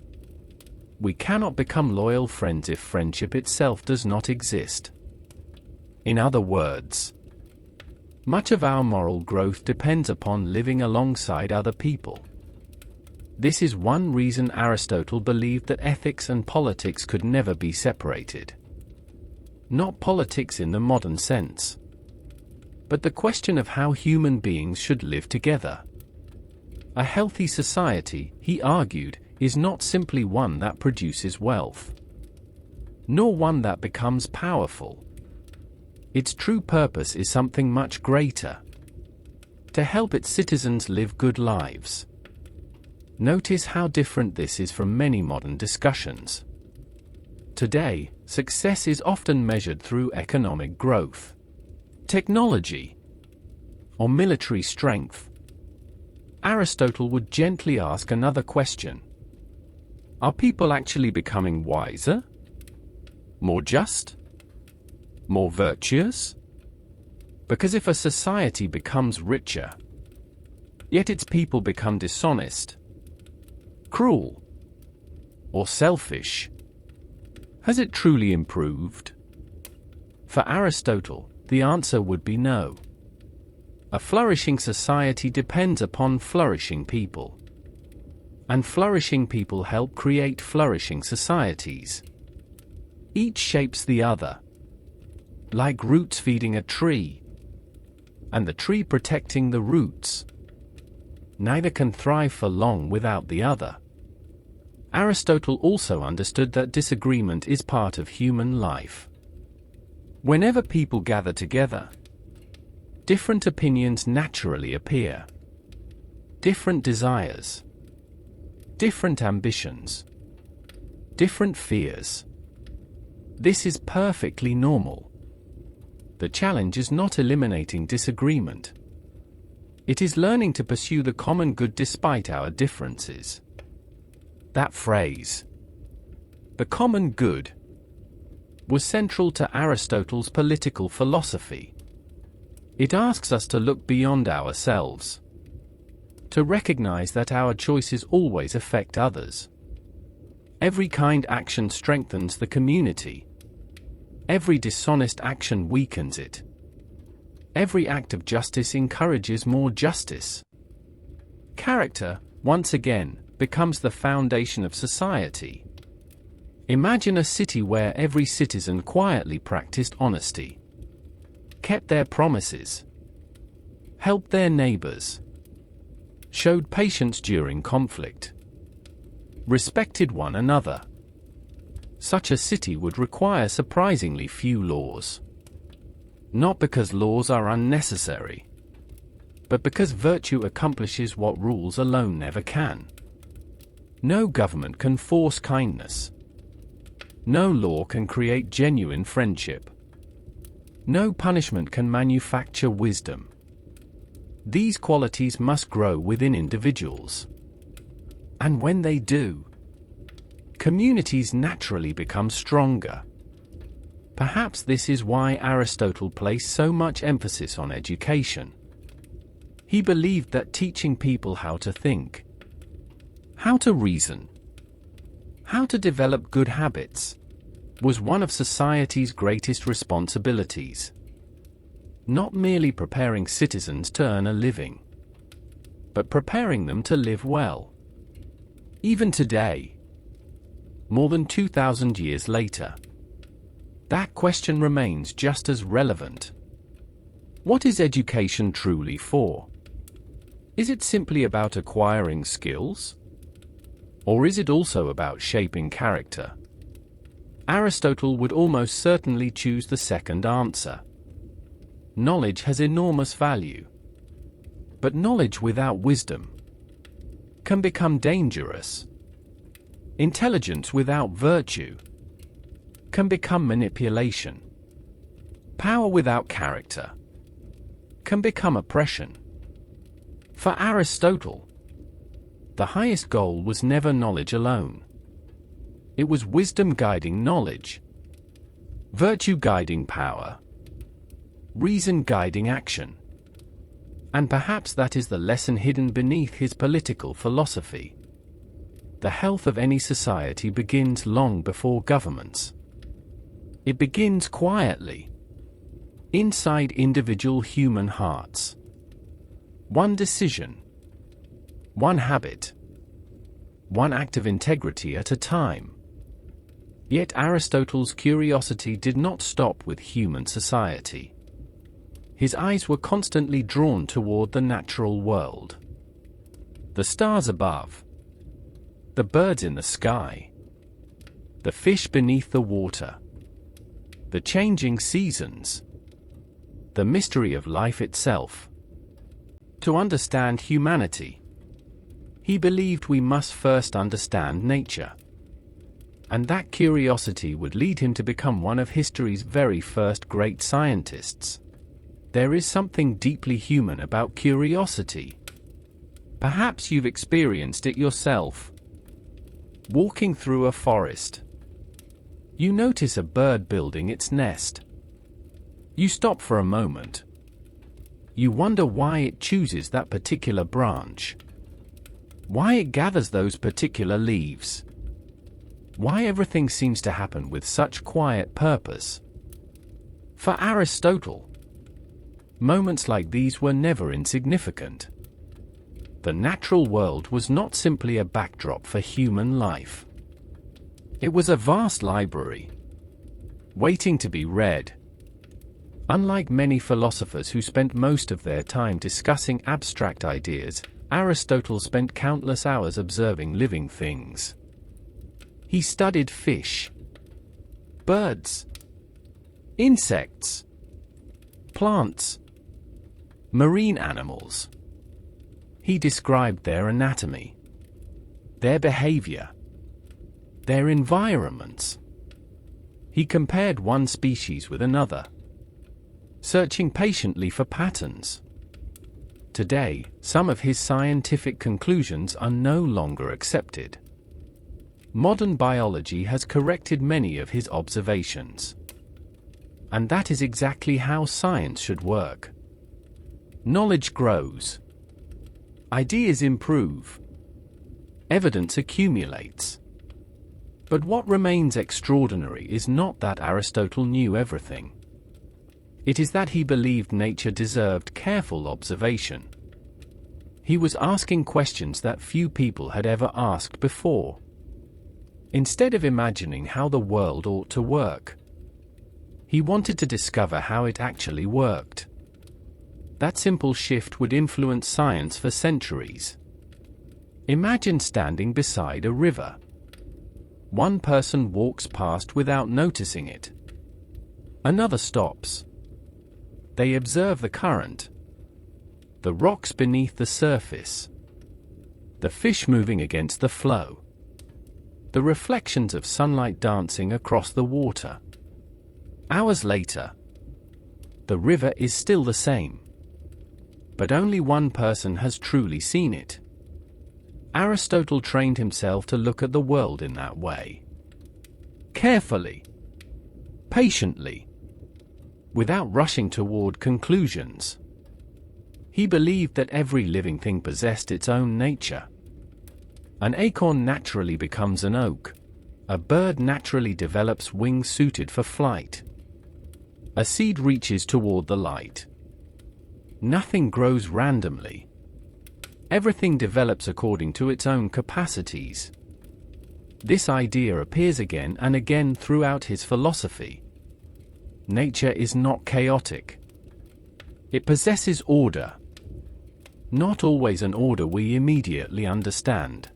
We cannot become loyal friends if friendship itself does not exist. In other words, much of our moral growth depends upon living alongside other people. This is one reason Aristotle believed that ethics and politics could never be separated. Not politics in the modern sense, but the question of how human beings should live together. A healthy society, he argued, is not simply one that produces wealth, nor one that becomes powerful. Its true purpose is something much greater: to help its citizens live good lives. Notice how different this is from many modern discussions. Today, success is often measured through economic growth, technology, or military strength. Aristotle would gently ask another question. Are people actually becoming wiser? More just? More virtuous? Because if a society becomes richer, yet its people become dishonest, cruel, or selfish, has it truly improved? For Aristotle, the answer would be no. A flourishing society depends upon flourishing people, and flourishing people help create flourishing societies. Each shapes the other, like roots feeding a tree, and the tree protecting the roots. Neither can thrive for long without the other. Aristotle also understood that disagreement is part of human life. Whenever people gather together, different opinions naturally appear. Different desires, different ambitions, different fears. This is perfectly normal. The challenge is not eliminating disagreement. It is learning to pursue the common good despite our differences. That phrase, the common good, was central to Aristotle's political philosophy. It asks us to look beyond ourselves, to recognize that our choices always affect others. Every kind action strengthens the community. Every dishonest action weakens it. Every act of justice encourages more justice. Character, once again, becomes the foundation of society. Imagine a city where every citizen quietly practiced honesty, kept their promises, helped their neighbors, showed patience during conflict, respected one another. Such a city would require surprisingly few laws. Not because laws are unnecessary, but because virtue accomplishes what rules alone never can. No government can force kindness. No law can create genuine friendship. No punishment can manufacture wisdom. These qualities must grow within individuals. And when they do, communities naturally become stronger. Perhaps this is why Aristotle placed so much emphasis on education. He believed that teaching people how to think, how to reason, how to develop good habits, was one of society's greatest responsibilities. Not merely preparing citizens to earn a living, but preparing them to live well. Even today, more than 2,000 years later, that question remains just as relevant. What is education truly for? Is it simply about acquiring skills? Or is it also about shaping character? Aristotle would almost certainly choose the second answer. Knowledge has enormous value. But knowledge without wisdom can become dangerous. Intelligence without virtue can become manipulation. Power without character can become oppression. For Aristotle, the highest goal was never knowledge alone. It was wisdom guiding knowledge, virtue guiding power, reason guiding action. And perhaps that is the lesson hidden beneath his political philosophy. The health of any society begins long before governments. It begins quietly, inside individual human hearts. One decision, one habit, one act of integrity at a time. Yet Aristotle's curiosity did not stop with human society. His eyes were constantly drawn toward the natural world. The stars above, the birds in the sky, the fish beneath the water, the changing seasons, the mystery of life itself. To understand humanity, he believed we must first understand nature. And that curiosity would lead him to become one of history's very first great scientists. There is something deeply human about curiosity. Perhaps you've experienced it yourself. Walking through a forest, you notice a bird building its nest. You stop for a moment. You wonder why it chooses that particular branch, why it gathers those particular leaves, why everything seems to happen with such quiet purpose. For Aristotle, moments like these were never insignificant. The natural world was not simply a backdrop for human life. It was a vast library, waiting to be read. Unlike many philosophers who spent most of their time discussing abstract ideas, Aristotle spent countless hours observing living things. He studied fish, birds, insects, plants, marine animals. He described their anatomy, their behavior, their environments. He compared one species with another, searching patiently for patterns. Today, some of his scientific conclusions are no longer accepted. Modern biology has corrected many of his observations. And that is exactly how science should work. Knowledge grows. Ideas improve. Evidence accumulates. But what remains extraordinary is not that Aristotle knew everything. It is that he believed nature deserved careful observation. He was asking questions that few people had ever asked before. Instead of imagining how the world ought to work, he wanted to discover how it actually worked. That simple shift would influence science for centuries. Imagine standing beside a river. One person walks past without noticing it. Another stops. They observe the current, the rocks beneath the surface, the fish moving against the flow, the reflections of sunlight dancing across the water. Hours later, the river is still the same. But only one person has truly seen it. Aristotle trained himself to look at the world in that way. Carefully, patiently, without rushing toward conclusions. He believed that every living thing possessed its own nature. An acorn naturally becomes an oak. A bird naturally develops wings suited for flight. A seed reaches toward the light. Nothing grows randomly. Everything develops according to its own capacities. This idea appears again and again throughout his philosophy. Nature is not chaotic. It possesses order. Not always an order we immediately understand,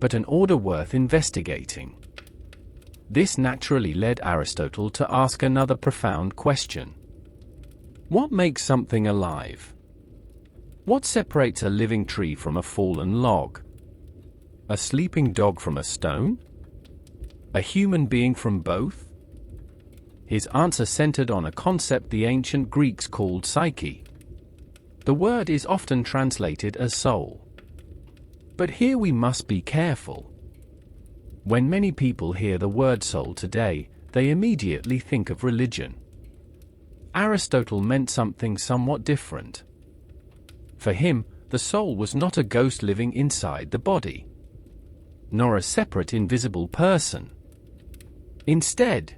but an order worth investigating. This naturally led Aristotle to ask another profound question. What makes something alive? What separates a living tree from a fallen log? A sleeping dog from a stone? A human being from both? His answer centered on a concept the ancient Greeks called psyche. The word is often translated as soul. But here we must be careful. When many people hear the word soul today, they immediately think of religion. Aristotle meant something somewhat different. For him, the soul was not a ghost living inside the body, nor a separate invisible person. Instead,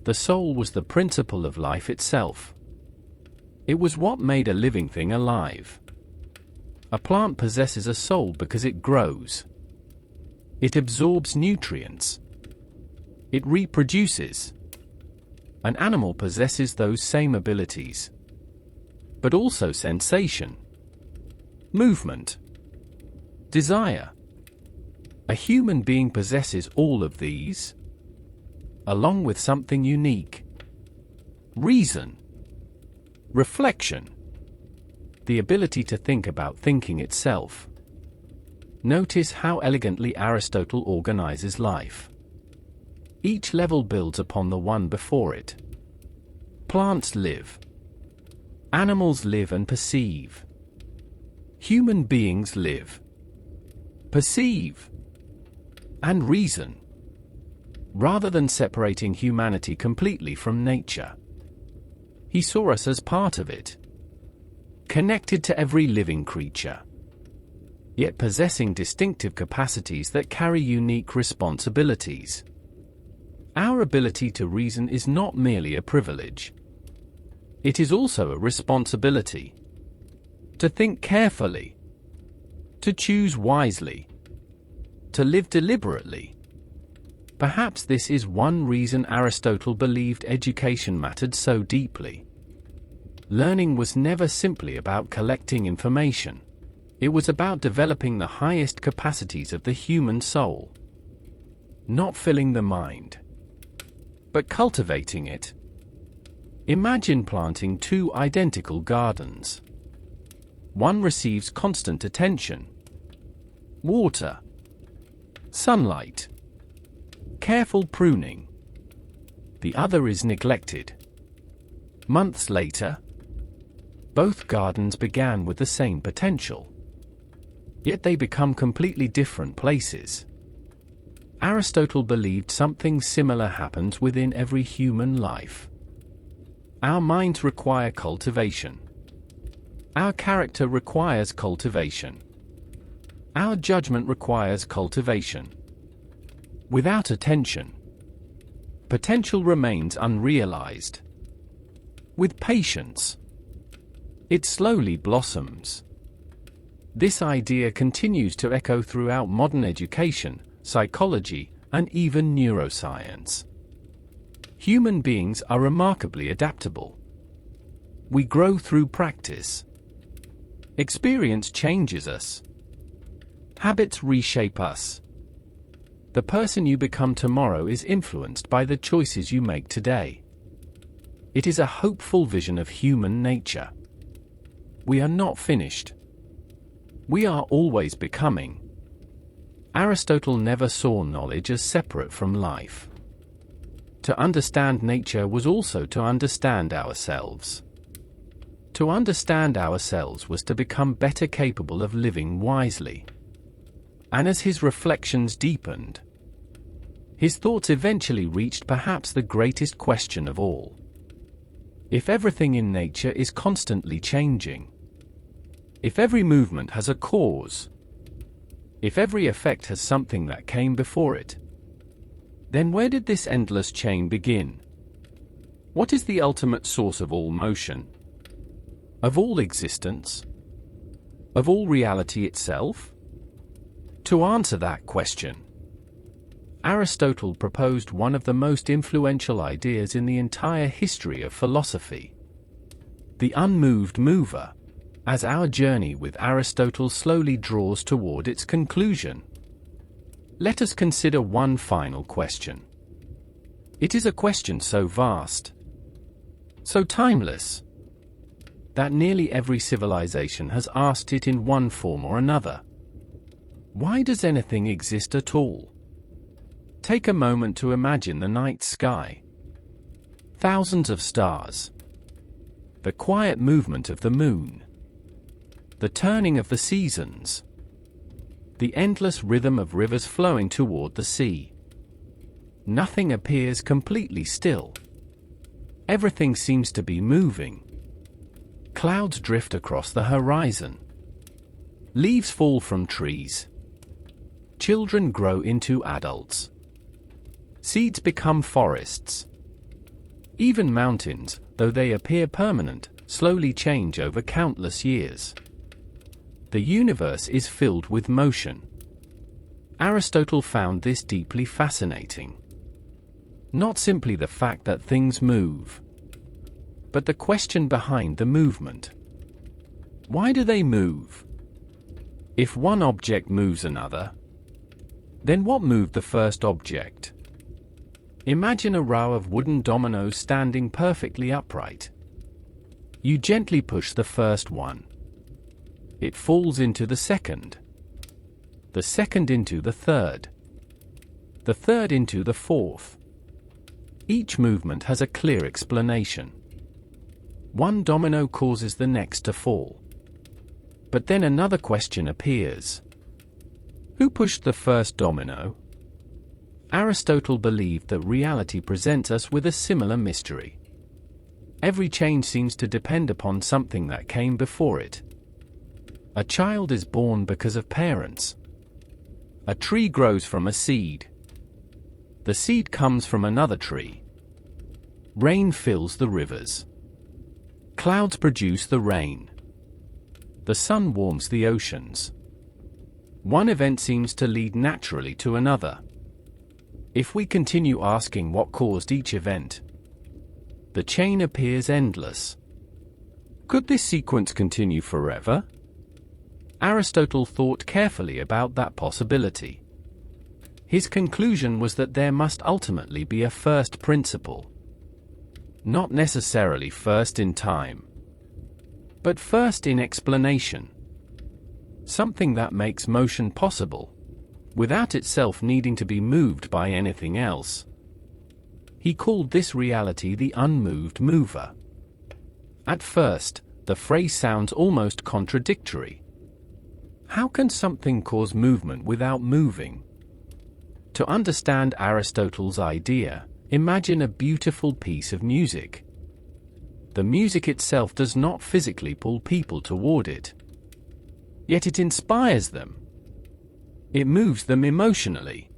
the soul was the principle of life itself. It was what made a living thing alive. A plant possesses a soul because it grows. It absorbs nutrients. It reproduces. An animal possesses those same abilities, but also sensation, movement, desire. A human being possesses all of these, along with something unique: reason, reflection, the ability to think about thinking itself. Notice how elegantly Aristotle organizes life. Each level builds upon the one before it. Plants live. Animals live and perceive. Human beings live, perceive, and reason. Rather than separating humanity completely from nature, he saw us as part of it, connected to every living creature, yet possessing distinctive capacities that carry unique responsibilities. Our ability to reason is not merely a privilege. It is also a responsibility. To think carefully, to choose wisely, to live deliberately. Perhaps this is one reason Aristotle believed education mattered so deeply. Learning was never simply about collecting information. It was about developing the highest capacities of the human soul. Not filling the mind, but cultivating it. Imagine planting two identical gardens. One receives constant attention, water, sunlight, careful pruning. The other is neglected. Months later, both gardens began with the same potential. Yet they become completely different places. Aristotle believed something similar happens within every human life. Our minds require cultivation. Our character requires cultivation. Our judgment requires cultivation. Without attention, potential remains unrealized. With patience, it slowly blossoms. This idea continues to echo throughout modern education, psychology, and even neuroscience. Human beings are remarkably adaptable. We grow through practice. Experience changes us. Habits reshape us. The person you become tomorrow is influenced by the choices you make today. It is a hopeful vision of human nature. We are not finished. We are always becoming. Aristotle never saw knowledge as separate from life. To understand nature was also to understand ourselves. To understand ourselves was to become better capable of living wisely. And as his reflections deepened, his thoughts eventually reached perhaps the greatest question of all. If everything in nature is constantly changing, if every movement has a cause, if every effect has something that came before it, then where did this endless chain begin? What is the ultimate source of all motion? Of all existence? Of all reality itself? To answer that question, Aristotle proposed one of the most influential ideas in the entire history of philosophy: the unmoved mover. As our journey with Aristotle slowly draws toward its conclusion, let us consider one final question. It is a question so vast, so timeless, that nearly every civilization has asked it in one form or another. Why does anything exist at all? Take a moment to imagine the night sky. Thousands of stars. The quiet movement of the moon. The turning of the seasons. The endless rhythm of rivers flowing toward the sea. Nothing appears completely still. Everything seems to be moving. Clouds drift across the horizon. Leaves fall from trees. Children grow into adults. Seeds become forests. Even mountains, though they appear permanent, slowly change over countless years. The universe is filled with motion. Aristotle found this deeply fascinating. Not simply the fact that things move, but the question behind the movement. Why do they move? If one object moves another, then what moved the first object? Imagine a row of wooden dominoes standing perfectly upright. You gently push the first one. It falls into the second into the third into the fourth. Each movement has a clear explanation. One domino causes the next to fall. But then another question appears. Who pushed the first domino? Aristotle believed that reality presents us with a similar mystery. Every change seems to depend upon something that came before it. A child is born because of parents. A tree grows from a seed. The seed comes from another tree. Rain fills the rivers. Clouds produce the rain. The sun warms the oceans. One event seems to lead naturally to another. If we continue asking what caused each event, the chain appears endless. Could this sequence continue forever? Aristotle thought carefully about that possibility. His conclusion was that there must ultimately be a first principle. Not necessarily first in time, but first in explanation. Something that makes motion possible, without itself needing to be moved by anything else. He called this reality the unmoved mover. At first, the phrase sounds almost contradictory. How can something cause movement without moving? To understand Aristotle's idea, imagine a beautiful piece of music. The music itself does not physically pull people toward it. Yet it inspires them. It moves them emotionally.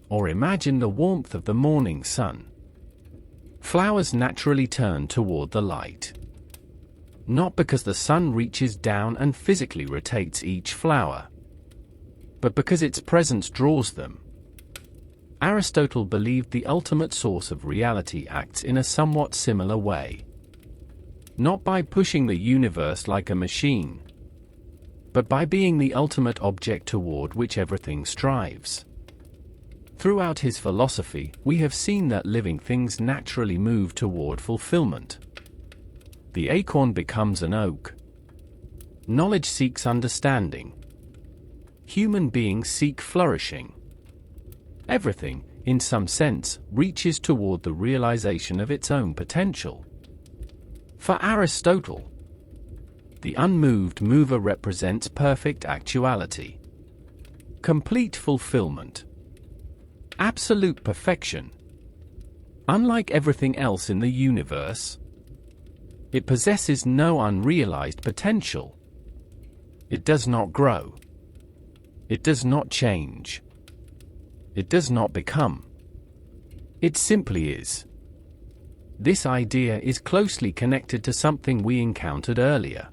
Or imagine the warmth of the morning sun. Flowers naturally turn toward the light. Not because the sun reaches down and physically rotates each flower, but because its presence draws them. Aristotle believed the ultimate source of reality acts in a somewhat similar way. Not by pushing the universe like a machine, but by being the ultimate object toward which everything strives. Throughout his philosophy, we have seen that living things naturally move toward fulfillment. The acorn becomes an oak. Knowledge seeks understanding. Human beings seek flourishing. Everything, in some sense, reaches toward the realization of its own potential. For Aristotle, the unmoved mover represents perfect actuality, complete fulfillment, absolute perfection. Unlike everything else in the universe, it possesses no unrealized potential. It does not grow. It does not change. It does not become. It simply is. This idea is closely connected to something we encountered earlier: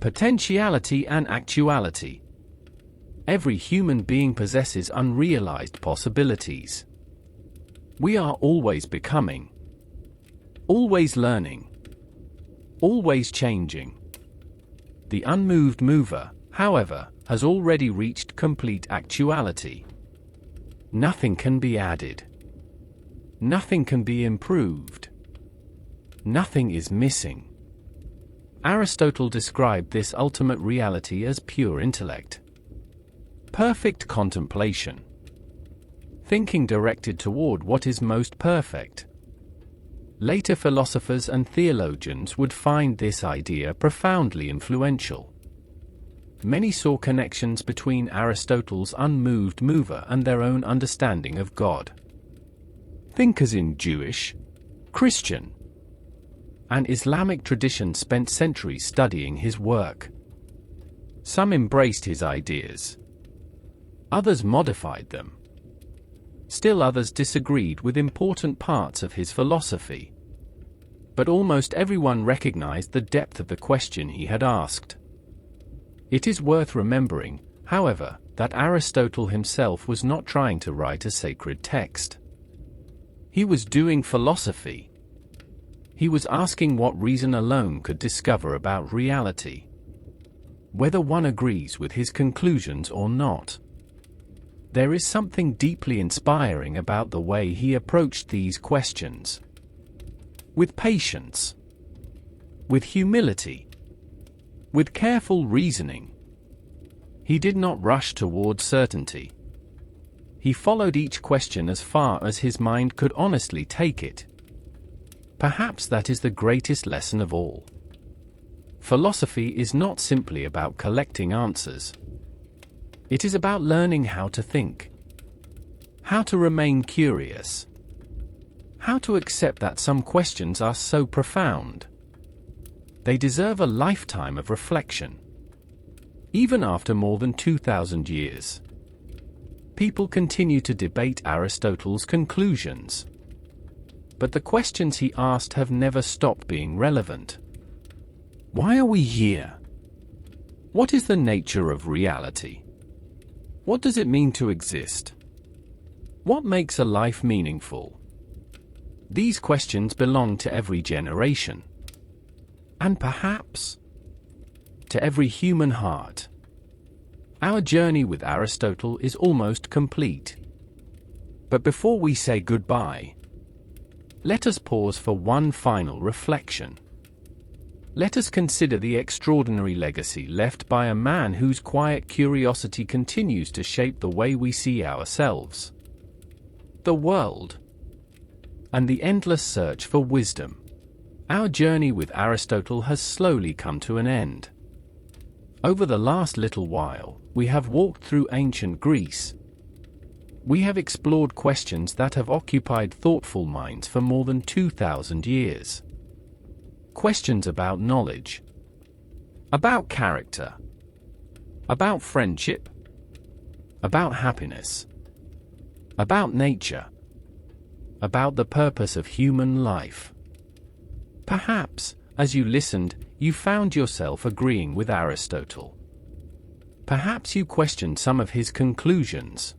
potentiality and actuality. Every human being possesses unrealized possibilities. We are always becoming, always learning, always changing. The unmoved mover, however, has already reached complete actuality. Nothing can be added. Nothing can be improved. Nothing is missing. Aristotle described this ultimate reality as pure intellect. Perfect contemplation. Thinking directed toward what is most perfect. Later philosophers and theologians would find this idea profoundly influential. Many saw connections between Aristotle's unmoved mover and their own understanding of God. Thinkers in Jewish, Christian, and Islamic tradition spent centuries studying his work. Some embraced his ideas. Others modified them. Still others disagreed with important parts of his philosophy. But almost everyone recognized the depth of the question he had asked. It is worth remembering, however, that Aristotle himself was not trying to write a sacred text. He was doing philosophy. He was asking what reason alone could discover about reality, whether one agrees with his conclusions or not. There is something deeply inspiring about the way he approached these questions. With patience, with humility, with careful reasoning. He did not rush toward certainty. He followed each question as far as his mind could honestly take it. Perhaps that is the greatest lesson of all. Philosophy is not simply about collecting answers. It is about learning how to think, how to remain curious, how to accept that some questions are so profound. They deserve a lifetime of reflection. Even after more than 2,000 years, people continue to debate Aristotle's conclusions. But the questions he asked have never stopped being relevant. Why are we here? What is the nature of reality? What does it mean to exist? What makes a life meaningful? These questions belong to every generation. And perhaps to every human heart. Our journey with Aristotle is almost complete. But before we say goodbye, let us pause for one final reflection. Let us consider the extraordinary legacy left by a man whose quiet curiosity continues to shape the way we see ourselves, the world, and the endless search for wisdom. Our journey with Aristotle has slowly come to an end. Over the last little while, we have walked through ancient Greece. We have explored questions that have occupied thoughtful minds for more than 2,000 years. Questions about knowledge, about character, about friendship, about happiness, about nature, about the purpose of human life. Perhaps, as you listened, you found yourself agreeing with Aristotle. Perhaps you questioned some of his conclusions.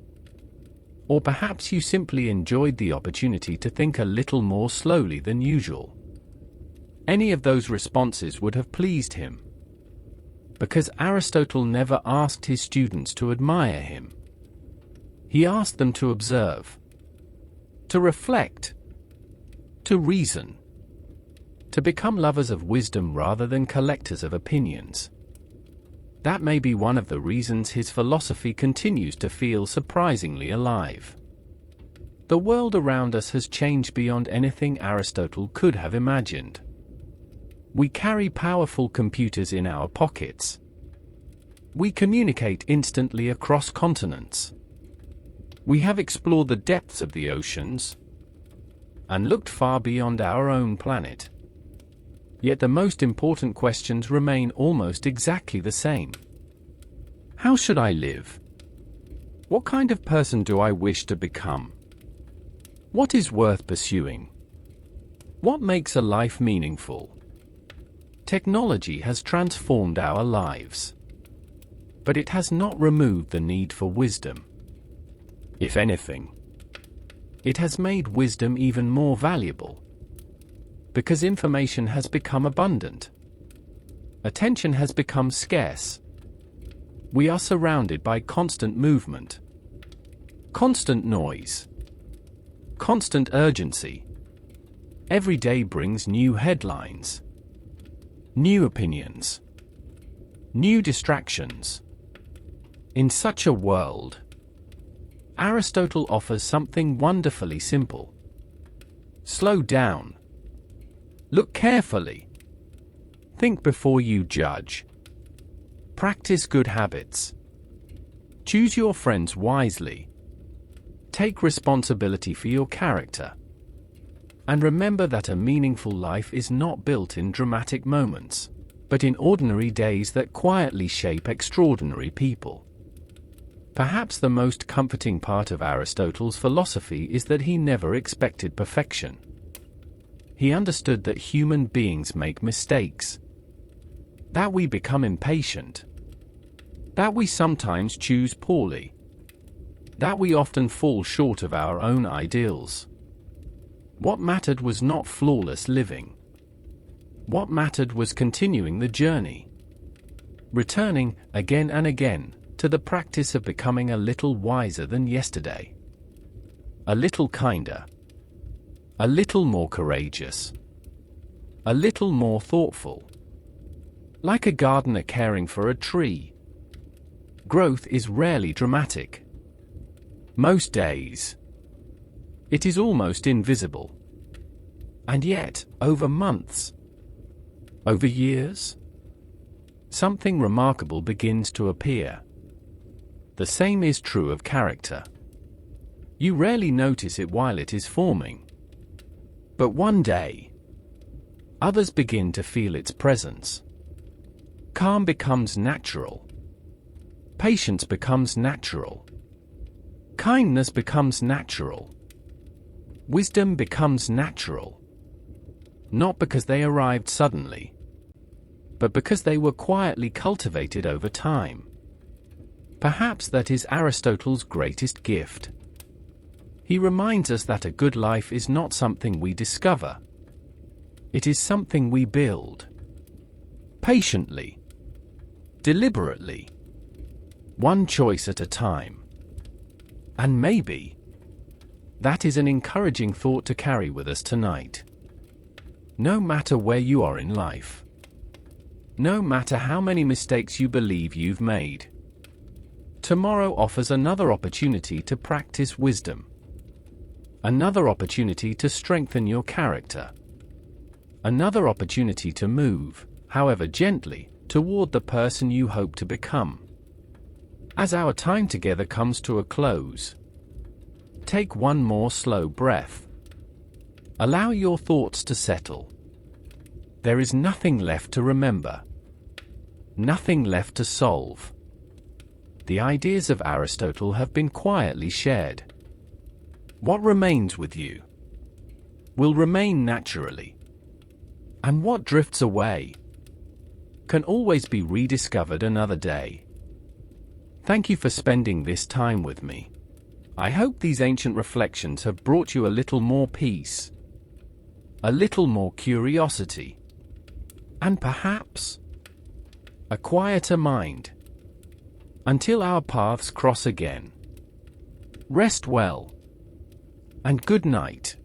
Or perhaps you simply enjoyed the opportunity to think a little more slowly than usual. Any of those responses would have pleased him. Because Aristotle never asked his students to admire him. He asked them to observe, to reflect, to reason, to become lovers of wisdom rather than collectors of opinions. That may be one of the reasons his philosophy continues to feel surprisingly alive. The world around us has changed beyond anything Aristotle could have imagined. We carry powerful computers in our pockets. We communicate instantly across continents. We have explored the depths of the oceans and looked far beyond our own planet. Yet the most important questions remain almost exactly the same. How should I live? What kind of person do I wish to become? What is worth pursuing? What makes a life meaningful? Technology has transformed our lives. But it has not removed the need for wisdom. If anything, it has made wisdom even more valuable. Because information has become abundant. Attention has become scarce. We are surrounded by constant movement, constant noise, constant urgency. Every day brings new headlines, new opinions, new distractions. In such a world, Aristotle offers something wonderfully simple. Slow down. Look carefully. Think before you judge. Practice good habits. Choose your friends wisely. Take responsibility for your character. And remember that a meaningful life is not built in dramatic moments, but in ordinary days that quietly shape extraordinary people. Perhaps the most comforting part of Aristotle's philosophy is that he never expected perfection. He understood that human beings make mistakes, that we become impatient, that we sometimes choose poorly, that we often fall short of our own ideals. What mattered was not flawless living. What mattered was continuing the journey, returning, again and again, to the practice of becoming a little wiser than yesterday, a little kinder, a little more courageous, a little more thoughtful. Like a gardener caring for a tree, growth is rarely dramatic. Most days, it is almost invisible. And yet, over months, over years, something remarkable begins to appear. The same is true of character. You rarely notice it while it is forming. But one day, others begin to feel its presence. Calm becomes natural. Patience becomes natural. Kindness becomes natural. Wisdom becomes natural. Not because they arrived suddenly, but because they were quietly cultivated over time. Perhaps that is Aristotle's greatest gift. He reminds us that a good life is not something we discover. It is something we build. Patiently. Deliberately. One choice at a time. And maybe that is an encouraging thought to carry with us tonight. No matter where you are in life, no matter how many mistakes you believe you've made, tomorrow offers another opportunity to practice wisdom, another opportunity to strengthen your character, another opportunity to move, however gently, toward the person you hope to become. As our time together comes to a close, take one more slow breath. Allow your thoughts to settle. There is nothing left to remember, nothing left to solve. The ideas of Aristotle have been quietly shared. What remains with you will remain naturally. And what drifts away can always be rediscovered another day. Thank you for spending this time with me. I hope these ancient reflections have brought you a little more peace, a little more curiosity, and perhaps a quieter mind. Until our paths cross again, rest well, and good night.